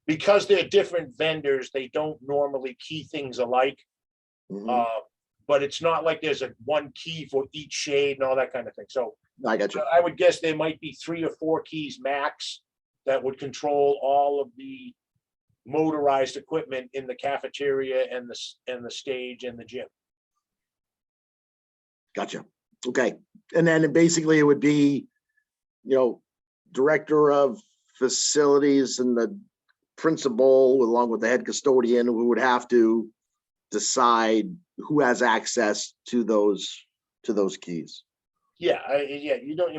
because they're different vendors, they don't normally key things alike. Mhm. But it's not like there's a one key for each shade and all that kind of thing. So I got you. I would guess there might be 3 or 4 keys max that would control all of the motorized equipment in the cafeteria and the stage and the gym. Gotcha. Okay. And then basically it would be, director of facilities and the principal, along with the head custodian, who would have to decide who has access to those keys. Yeah, you don't,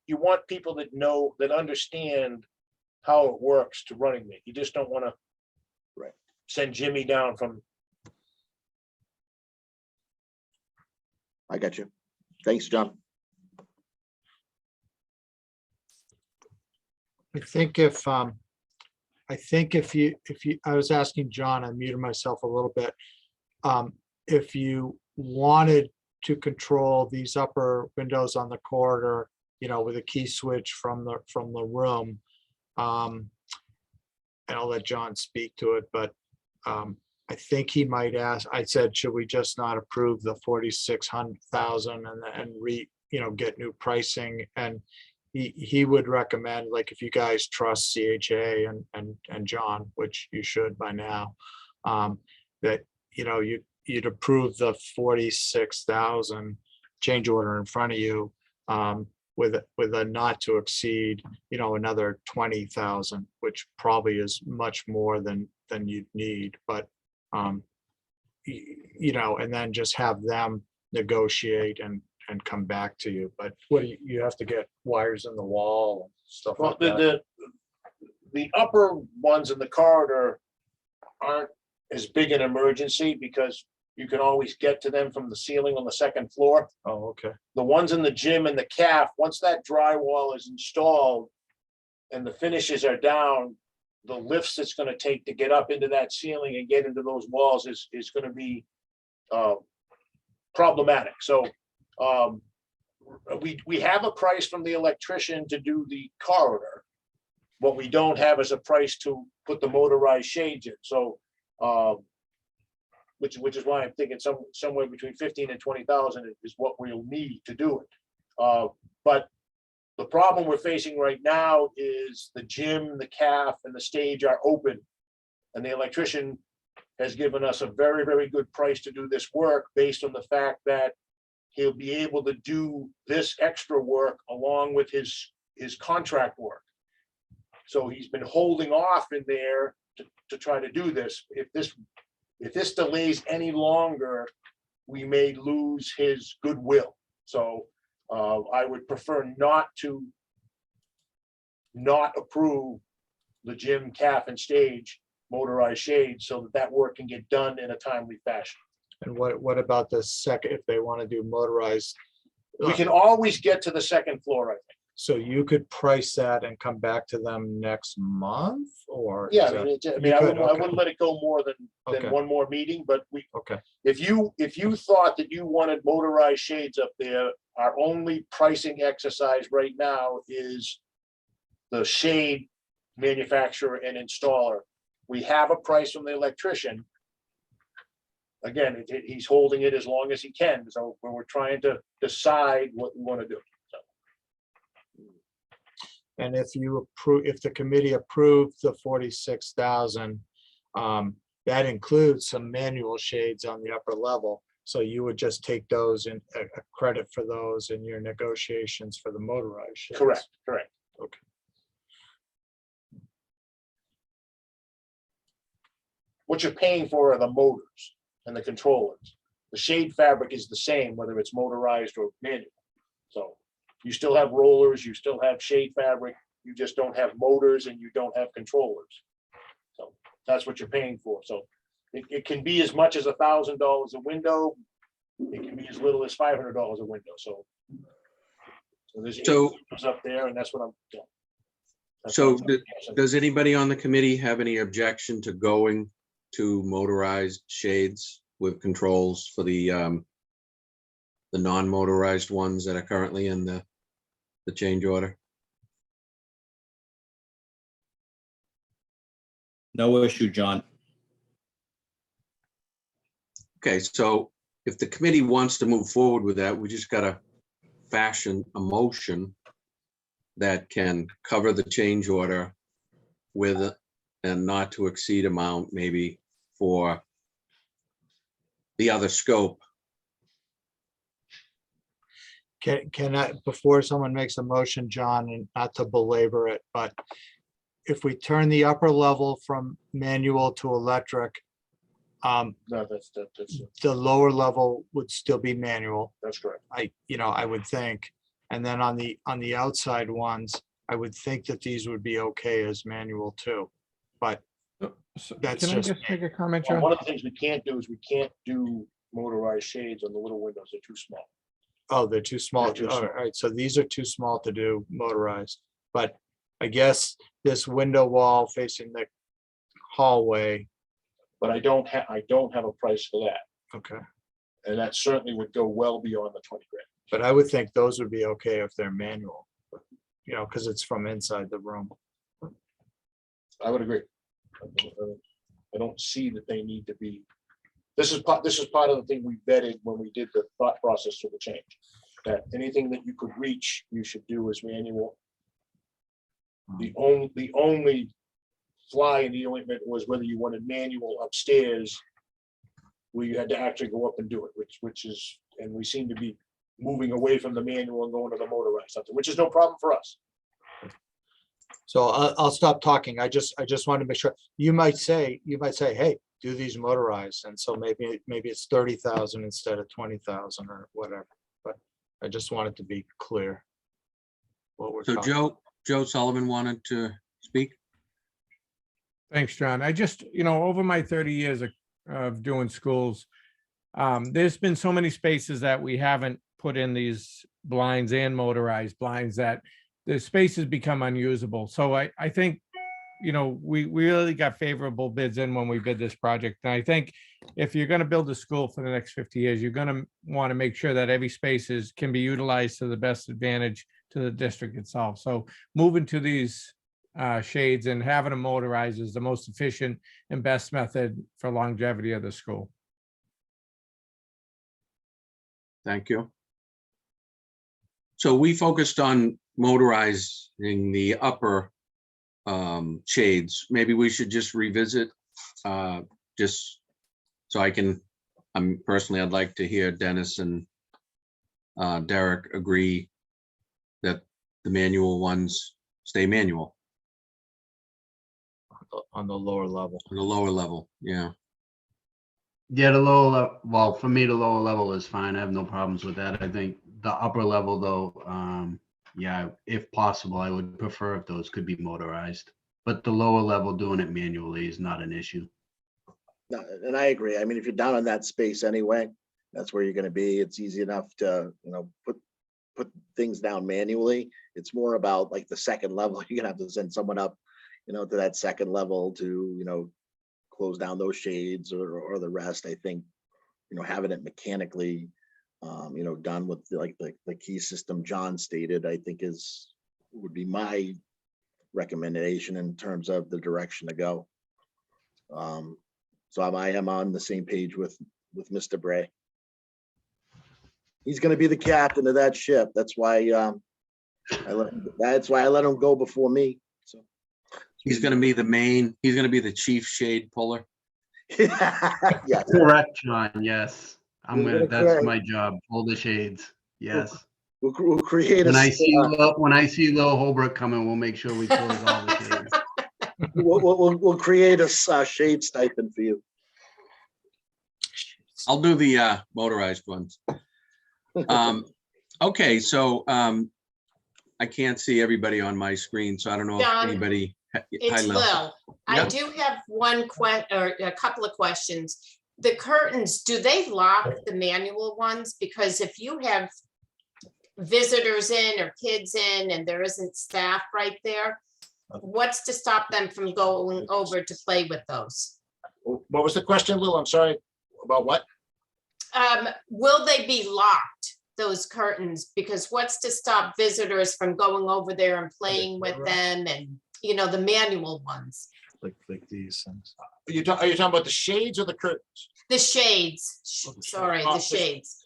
you want people that know, that understand how it works to running it. You just don't want to Right. send Jimmy down from. I got you. Thanks, John. I think if you, I was asking John, I muted myself a little bit. If you wanted to control these upper windows on the corridor, with a key switch from the room, and I'll let John speak to it, but I think he might ask, I said, should we just not approve the 46,000 and get new pricing? And he would recommend, like, if you guys trust CHA and John, which you should by now, that, you'd approve the 46,000 change order in front of you, with a not to exceed, another 20,000, which probably is much more than you'd need, but and then just have them negotiate and come back to you. But what do you have to get wires in the wall and stuff Well, like that? the upper ones in the corridor aren't as big an emergency because you can always get to them from the ceiling on the second floor. Oh, okay. The ones in the gym and the caf, once that drywall is installed and the finishes are down, the lifts it's going to take to get up into that ceiling and get into those walls is going to be problematic. So we have a price from the electrician to do the corridor. What we don't have is a price to put the motorized shades in. So which is why I'm thinking somewhere between 15 and 20,000 is what we'll need to do it. But the problem we're facing right now is the gym, the caf, and the stage are open. And the electrician has given us a very, very good price to do this work based on the fact that he'll be able to do this extra work along with his contract work. So he's been holding off in there to try to do this. If this delays any longer, we may lose his goodwill. So I would prefer not approve the gym, caf, and stage motorized shades so that work can get done in a timely fashion. And what about the second, if they want to do motorized? We can always get to the second floor, I think. So you could price that and come back to them next month, or? Yeah, is I that- mean, you I could, wouldn't okay. let it go more than Okay. one more meeting, but Okay, if you thought that you wanted motorized shades up there, our only pricing exercise right now is the shade manufacturer and installer. We have a price from the electrician. Again, he's holding it as long as he can. So when we're trying to decide what we want to do. and if the committee approved the 46,000, that includes some manual shades on the upper level. So you would just take those and a credit for those in your negotiations for the motorized shades. Correct. Okay. What you're paying for are the motors and the controllers. The shade fabric is the same, whether it's motorized or manual. So you still have rollers, you still have shade fabric, you just don't have motors and you don't have controllers. that's what you're paying for. So it can be as much as $1,000 a window. It can be as little as $500 a window. So there's 8 So- windows up there, and that's what I'm doing. So does anybody on the committee have any objection to going to motorized shades with controls for the non-motorized ones that are currently in the change order? No issue, John. Okay, so if the committee wants to move forward with that, we just gotta fashion a motion that can cover the change order with and not to exceed amount maybe for the other scope. Can I, before someone makes a motion, John, and not to belabor it, but if we turn the upper level from manual to electric, No, that's the lower level would still be manual. correct. I would think. And then on the outside ones, I would think that these would be okay as manual too. But So That's Can I just just make a comment, Well, John? one of the things we can't do is we can't do motorized shades on the little windows. They're too small. oh, they're too small. They're too All small. right, so these are too small to do motorized. But I guess this window wall facing the hallway, But I don't have a price for that. okay. And that certainly would go well beyond the 20 grand. But I would think those would be okay if they're manual. Because it's from inside the room. I would agree. I don't see that they need to be. This is part of the thing we vetted when we did the thought process for the change. That anything that you could reach, you should do as manual. The only fly in the ointment was whether you wanted manual upstairs, where you had to actually go up and do it, which is, and we seem to be moving away from the manual and going to the motorized something, which is no problem for us. So I'll stop talking. I just want to make sure. You might say, hey, do these motorized. And so maybe it's 30,000 instead of 20,000 or whatever. But I just wanted to be clear. What we're So talking. Joe Sullivan wanted to speak. Thanks, John. I just, over my 30 years of doing schools, there's been so many spaces that we haven't put in these blinds and motorized blinds that the spaces become unusable. So I think, we really got favorable bids in when we bid this project. And I think if you're going to build a school for the next 50 years, you're going to want to make sure that every space can be utilized to the best advantage to the district itself. So moving to these shades and having them motorized is the most efficient and best method for longevity of the school. Thank you. So we focused on motorizing the upper shades. Maybe we should just revisit, just so I'd like to hear Dennis and Derek agree that the manual ones stay manual On the lower level. on the lower level. Yeah. Yeah, the lower level, well, for me, the lower level is fine. I have no problems with that. I think the upper level though, yeah, if possible, I would prefer if those could be motorized. But the lower level doing it manually is not an issue. No, and I agree. I mean, if you're down in that space anyway, that's where you're gonna be. It's easy enough to, put things down manually. It's more about like the second level. You're gonna have to send someone up, to that second level to, close down those shades or the rest. I think, having it mechanically, done with the key system John stated, I think would be my recommendation in terms of the direction to go. So I am on the same page with Mr. Bray. He's going to be the captain of that ship. That's why I let him go before me. So He's going to be the chief shade puller. yes. Correct, John, yes. We're gonna That's create- my job, pull the shades, yes. We'll create When I a see Lil Holbrook coming, we'll make sure we close all the shades. we'll create a shade stipend for you. I'll do the motorized ones. Okay, so I can't see everybody on my screen, so I don't know if John. anybody Hi, It's Lil. Lil. I Yep. do have or a couple of questions. The curtains, do they lock the manual ones? Because if you have visitors in or kids in and there isn't staff right there, what's to stop them from going over to play with those? What was the question, Lil? I'm sorry, about what? Will they be locked, those curtains? Because what's to stop visitors from going over there and playing with them and, you know, the manual ones? Like these things. Are you talking about the shades or the curtains? The shades, sorry, the the- shades.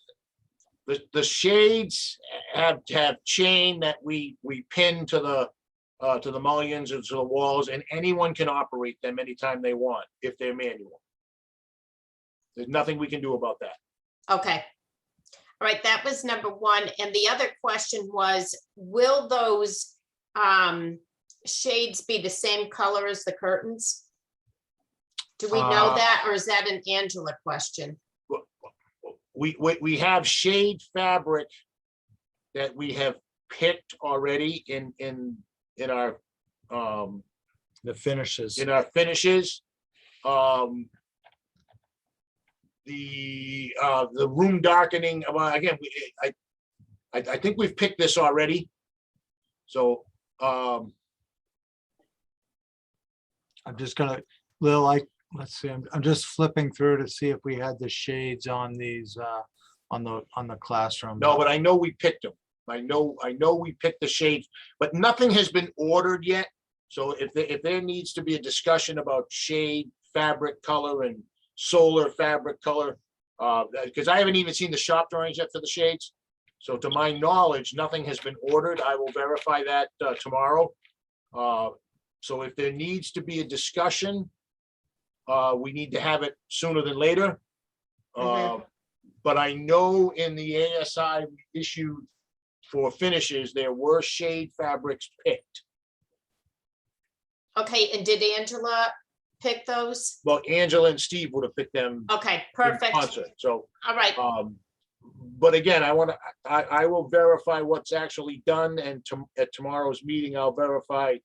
The shades have chain that we pin to the mullions and to the walls, and anyone can operate them anytime they want if they're manual. There's nothing we can do about that. Okay. All right, that was number one. And the other question was, will those shades be the same color as the curtains? Do we know that, or is that an Angela question? We have shade fabric that we have picked already in our The finishes. in our finishes. The room darkening, well, again, I think we've picked this already. So I'm just gonna, Lil, let's see, I'm just flipping through to see if we had the shades on these, on the classroom. no, but I know we picked them. I know we picked the shades, but nothing has been ordered yet. So if there needs to be a discussion about shade, fabric color and solar fabric color, because I haven't even seen the shop drawings yet for the shades. So to my knowledge, nothing has been ordered. I will verify that tomorrow. So if there needs to be a discussion, we need to have it sooner than later. But I know in the ASI we issued for finishes, there were shade fabrics picked. Okay, and did Angela pick those? Well, Angela and Steve would have picked them Okay, in perfect. concert. So, All right, but again, I will verify what's actually done, and at tomorrow's meeting, I'll verify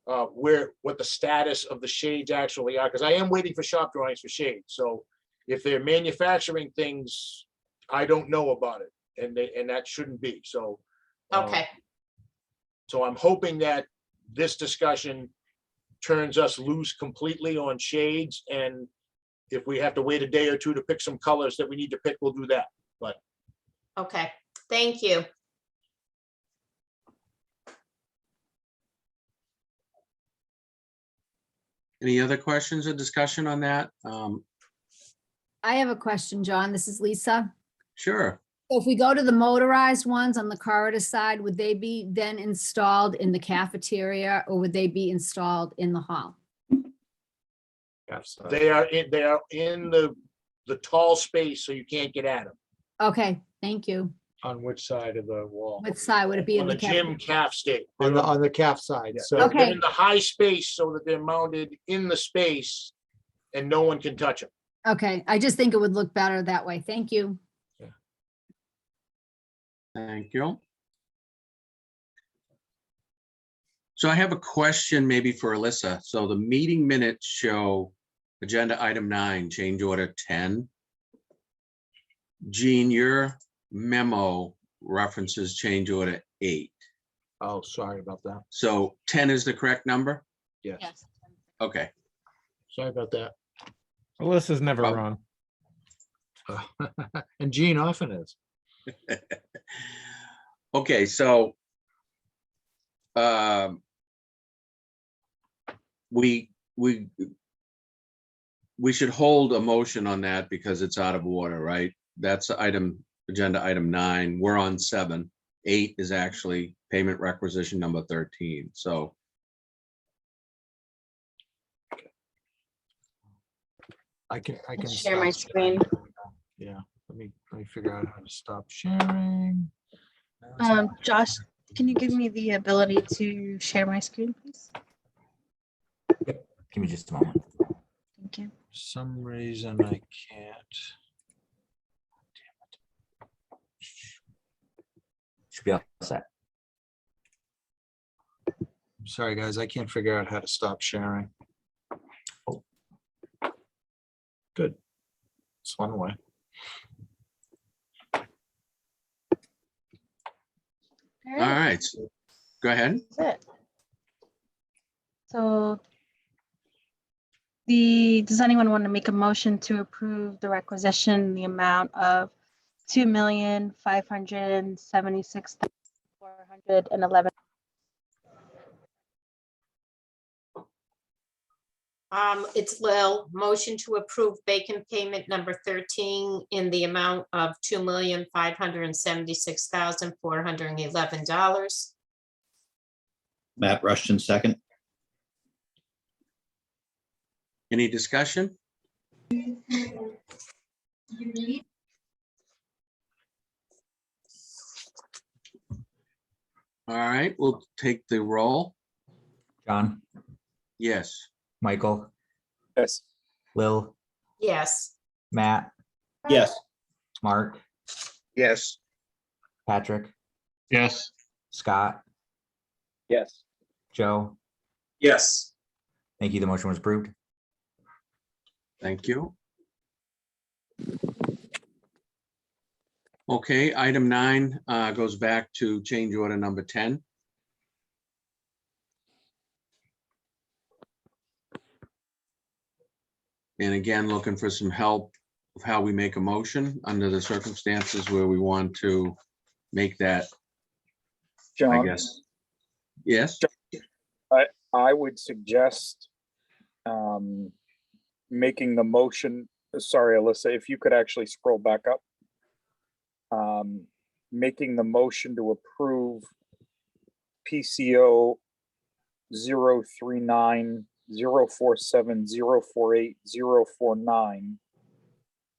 what the status of the shades actually are, because I am waiting for shop drawings for shades. So if they're manufacturing things, I don't know about it, and that shouldn't be. So okay, so I'm hoping that this discussion turns us loose completely on shades, and if we have to wait a day or two to pick some colors that we need to pick, we'll do that. okay. Thank you. Any other questions or discussion on that? I have a question, John. This is Lisa. Sure. So if we go to the motorized ones on the corridor side, would they be then installed in the cafeteria or would they be installed in the hall? They are in the tall space, so you can't get at them. Okay, thank you. On which side of the wall? What side would it be? On in the gym cafeteria? calf stick. On the calf side, Yeah, so. they're Okay. in the high space so that they're mounted in the space and no one can touch them. Okay, I just think it would look better that way. Thank you. Thank you. So I have a question maybe for Alyssa. So the meeting minutes show agenda item 9, change order 10. Jean, your memo references change order 8. Oh, sorry about that. So 10 is the correct number? Yes, Okay. sorry about that. Alyssa's never Oh. wrong. And Gene often is. Okay, so we should hold a motion on that because it's out of order, right? That's agenda item 9. We're on 7. 8 is actually payment requisition number 13. So I can Share my stop screen. Yeah, let me figure out how to stop sharing. Josh, can you give me the ability to share my screen, please? Give me just a moment. Thank you. For some reason I can't. Should be all set. Sorry, guys, I can't figure out how to stop sharing. Oh. Good. It's one way. All All right, right, so go ahead. that's it. So does anyone want to make a motion to approve the requisition, in the amount of $2,576,411? It's Lil, motion to approve Bacon payment number 13 in the amount of $2,576,411. Matt Rushton, second. Any discussion? All right, we'll take the roll. John, Yes. Michael, Yes. Lil, Yes, Matt, Yes. Mark, Yes. Patrick, Yes. Scott, Yes. Joe. Yes. Thank you. The motion was approved. Thank you. Okay, item 9 goes back to change order number 10. And again, looking for some help of how we make a motion under the circumstances where we want to make that, I John, guess. Yes, I would suggest making the motion, sorry, Alyssa, if you could actually scroll back up. Making the motion to approve PCO 039 047 048 049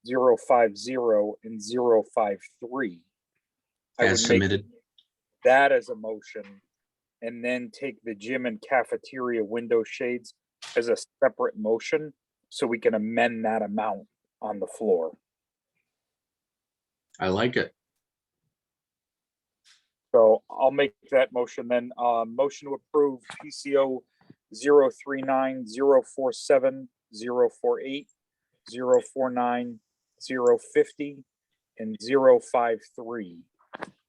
050 and 053. I as would make submitted. that as a motion, and then take the gym and cafeteria window shades as a separate motion, so we can amend that amount on the floor. I like it. So I'll make that motion then. Motion to approve PCO 039 047 048 049 050 and 053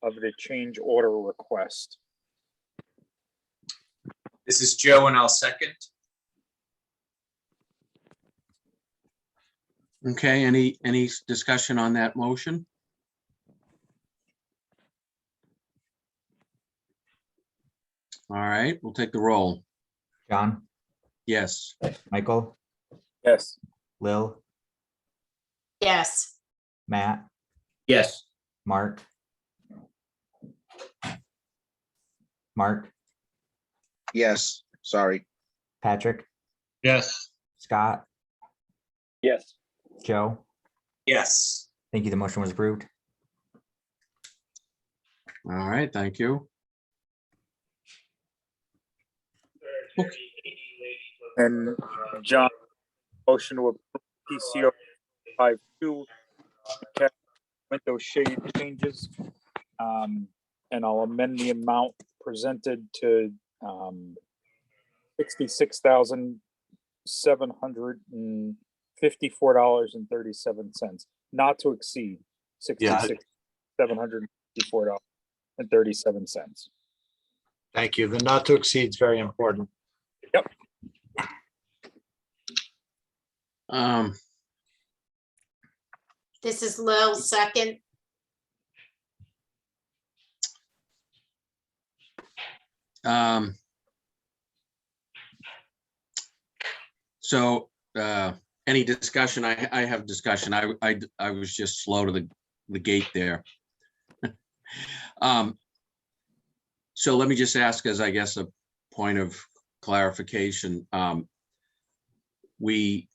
of the change order request. This is Joe, and I'll second. Okay, any discussion on that motion? All right, we'll take the roll. John, Yes. Michael, Yes. Lil, yes, Matt, Yes. Mark, Yes. Sorry. Patrick, Yes. Scott, Yes. Joe. Yes. Thank you. The motion was approved. All right, thank you. And John, motion to approve PCO 52 window shade changes. And I'll amend the amount presented to $66,754.37, not to exceed $66,754.37. Thank you. The not to exceed is very important. Yep. this is Lil, second. So any discussion? I have discussion. I was just slow to the gate there. So let me just ask, as I guess a point of clarification. We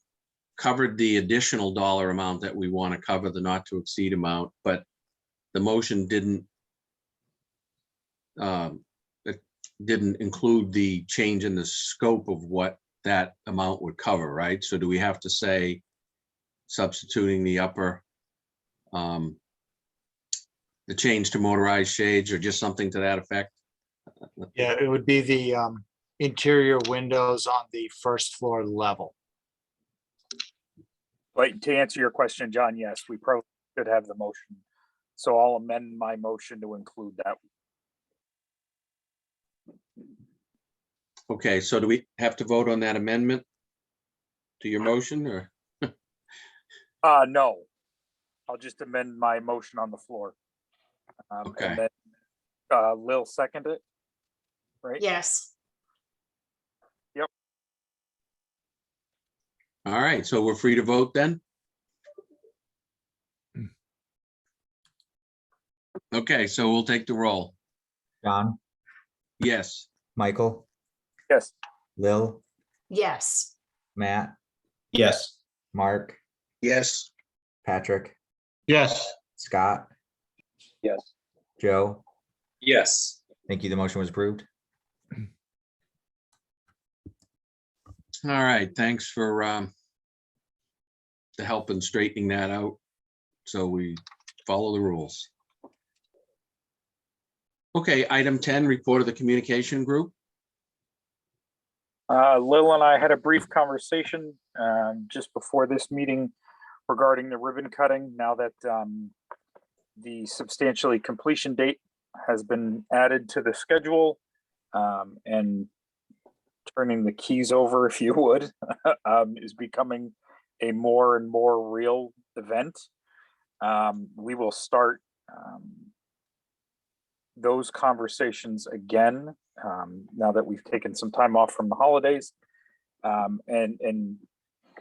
covered the additional dollar amount that we want to cover, the not to exceed amount, but the motion didn't include the change in the scope of what that amount would cover, right? So do we have to say substituting the upper, the change to motorized shades, or just something to that effect? Yeah, it would be interior windows on the first floor level. But to answer your question, John, yes, we probably should have the motion. So I'll amend my motion to include that. Okay, so do we have to vote on that amendment to your motion, or? No, I'll just amend my motion on the floor. Okay. And then, Lil second it, right? Yes. All right, so we're free to vote then? Okay, so we'll take the roll. John, Yes. Michael, Yes. Lil, Yes. Matt, Yes. Mark, Yes. Patrick, Yes. Scott, Yes. Joe. Yes. Thank you. The motion was approved. All right, thanks for the help in straightening that out. So we follow the rules. Okay, item 10, report of the communication group. Lil and I had a brief conversation just before this meeting regarding the ribbon cutting. Now that the substantially completion date has been added to the schedule, and turning the keys over, if you would, is becoming a more and more real event. We will start those conversations again, now that we've taken some time off from the holidays, and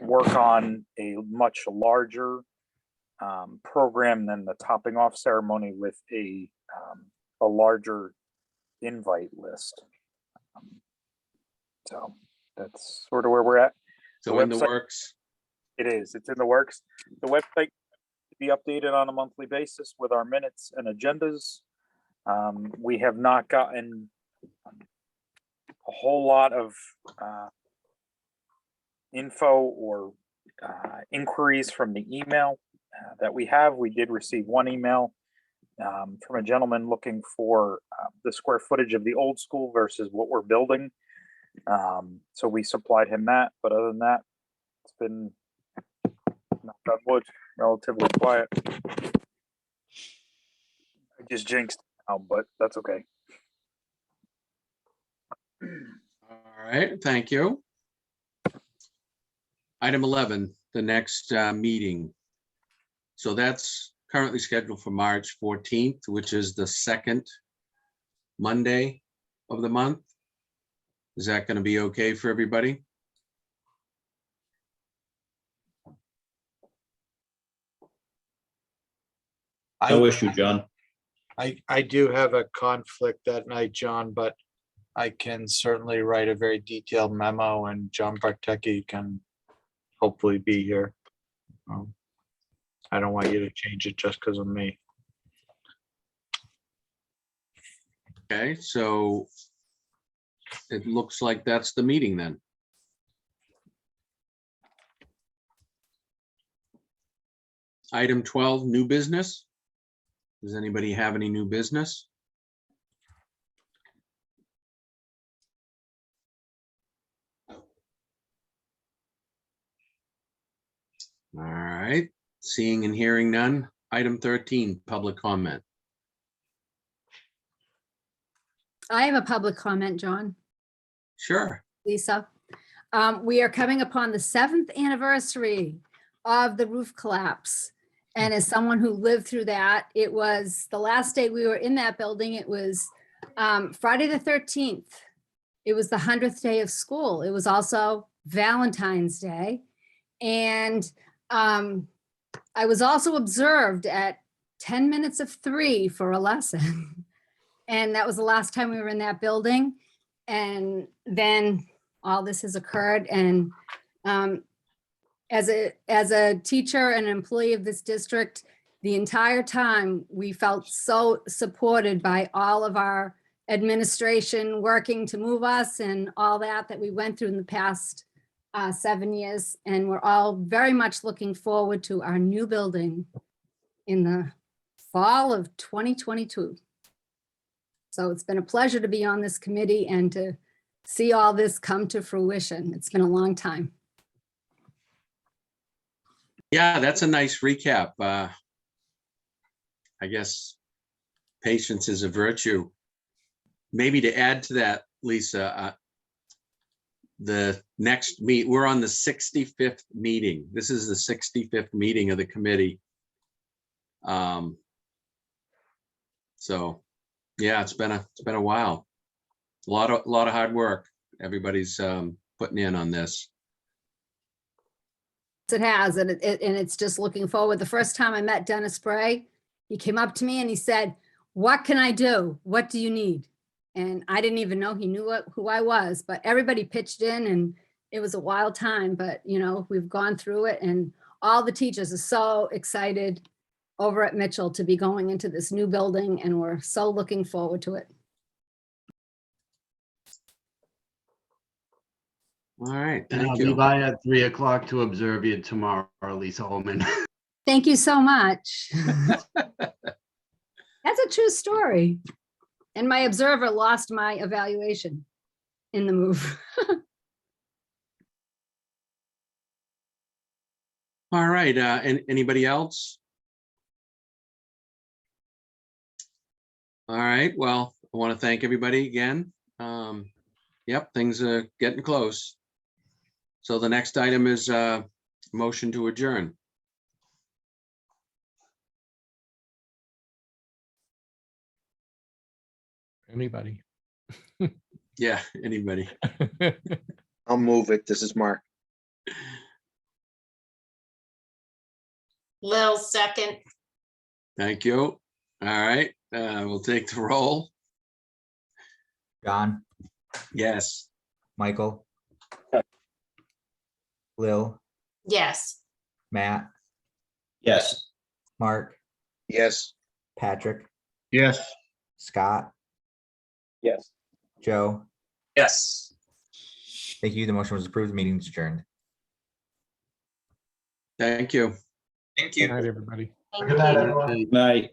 work on a much larger program than the topping off ceremony with a larger invite list. So that's sort of where we're at. So in the works. It is, it's in the works. The website to be updated on a monthly basis with our minutes and agendas. We have not gotten a whole lot of info or inquiries from the email that we have. We did receive one email from a gentleman looking for the square footage of the old school versus what we're building. So we supplied him that, but other than that, it's been, knock on wood, relatively quiet. I just jinxed now, but that's okay. All right, thank you. Item 11, the next meeting. So that's currently scheduled for March 14th, which is the second Monday of the month. Is that going to be okay for everybody? No issue, John. I do have a conflict that night, John, but I can certainly write a very detailed memo and John Bartecki can hopefully be here. I don't want you to change it just because of me. Okay, so it looks like that's the meeting then. Item 12, new business. Does anybody have any new business? All right, seeing and hearing none. Item 13, public comment. I have a public comment, John. Sure. Lisa. We are coming upon the 7th anniversary of the roof collapse. And as someone who lived through that, it was the last day we were in that building. It was Friday the 13th. It was the 100th day of school. It was also Valentine's Day. And I was also observed at 10 minutes of 3 for a lesson. And that was the last time we were in that building. And then all this has occurred. And as a teacher and an employee of this district, the entire time we felt so supported by all of our administration working to move us and all that we went through in the past 7 years. And we're all very much looking forward to our new building in the fall of 2022. So it's been a pleasure to be on this committee and to see all this come to fruition. It's been a long time. Yeah, that's a nice recap. I guess patience is a virtue. Maybe to add to that, Lisa, the next we're on the 65th meeting. This is the 65th meeting of the committee. So yeah, it's been a while. A lot of hard work. Everybody's putting in on this. It has, and it's just looking forward. The first time I met Dennis Bray, he came up to me and he said, "What can I do? What do you need?" And I didn't even know he knew who I was, but everybody pitched in and it was a wild time, but you know, we've gone through it and all the teachers are so excited over at Mitchell to be going into this new building and we're so looking forward to it. All right, And I'll thank be you. by at 3 o'clock to observe you tomorrow, Lisa Holman. Thank you so much. That's a true story. And my observer lost my evaluation in the move. All right, anybody else? All right, well, I want to thank everybody again. Yep, things are getting close. So the next item is motion to adjourn. Anybody? Yeah, anybody. I'll move it. This is Mark. Lil second. Thank you. All right, we'll take the roll. John, Yes. Michael, Lil, Yes. Matt, Yes. Mark, Yes. Patrick, Yes. Scott, Yes. Joe. Yes. Thank you. The motion was approved. The meeting is adjourned. Thank you. Thank Good you. night, everybody. Good night, everyone. Night.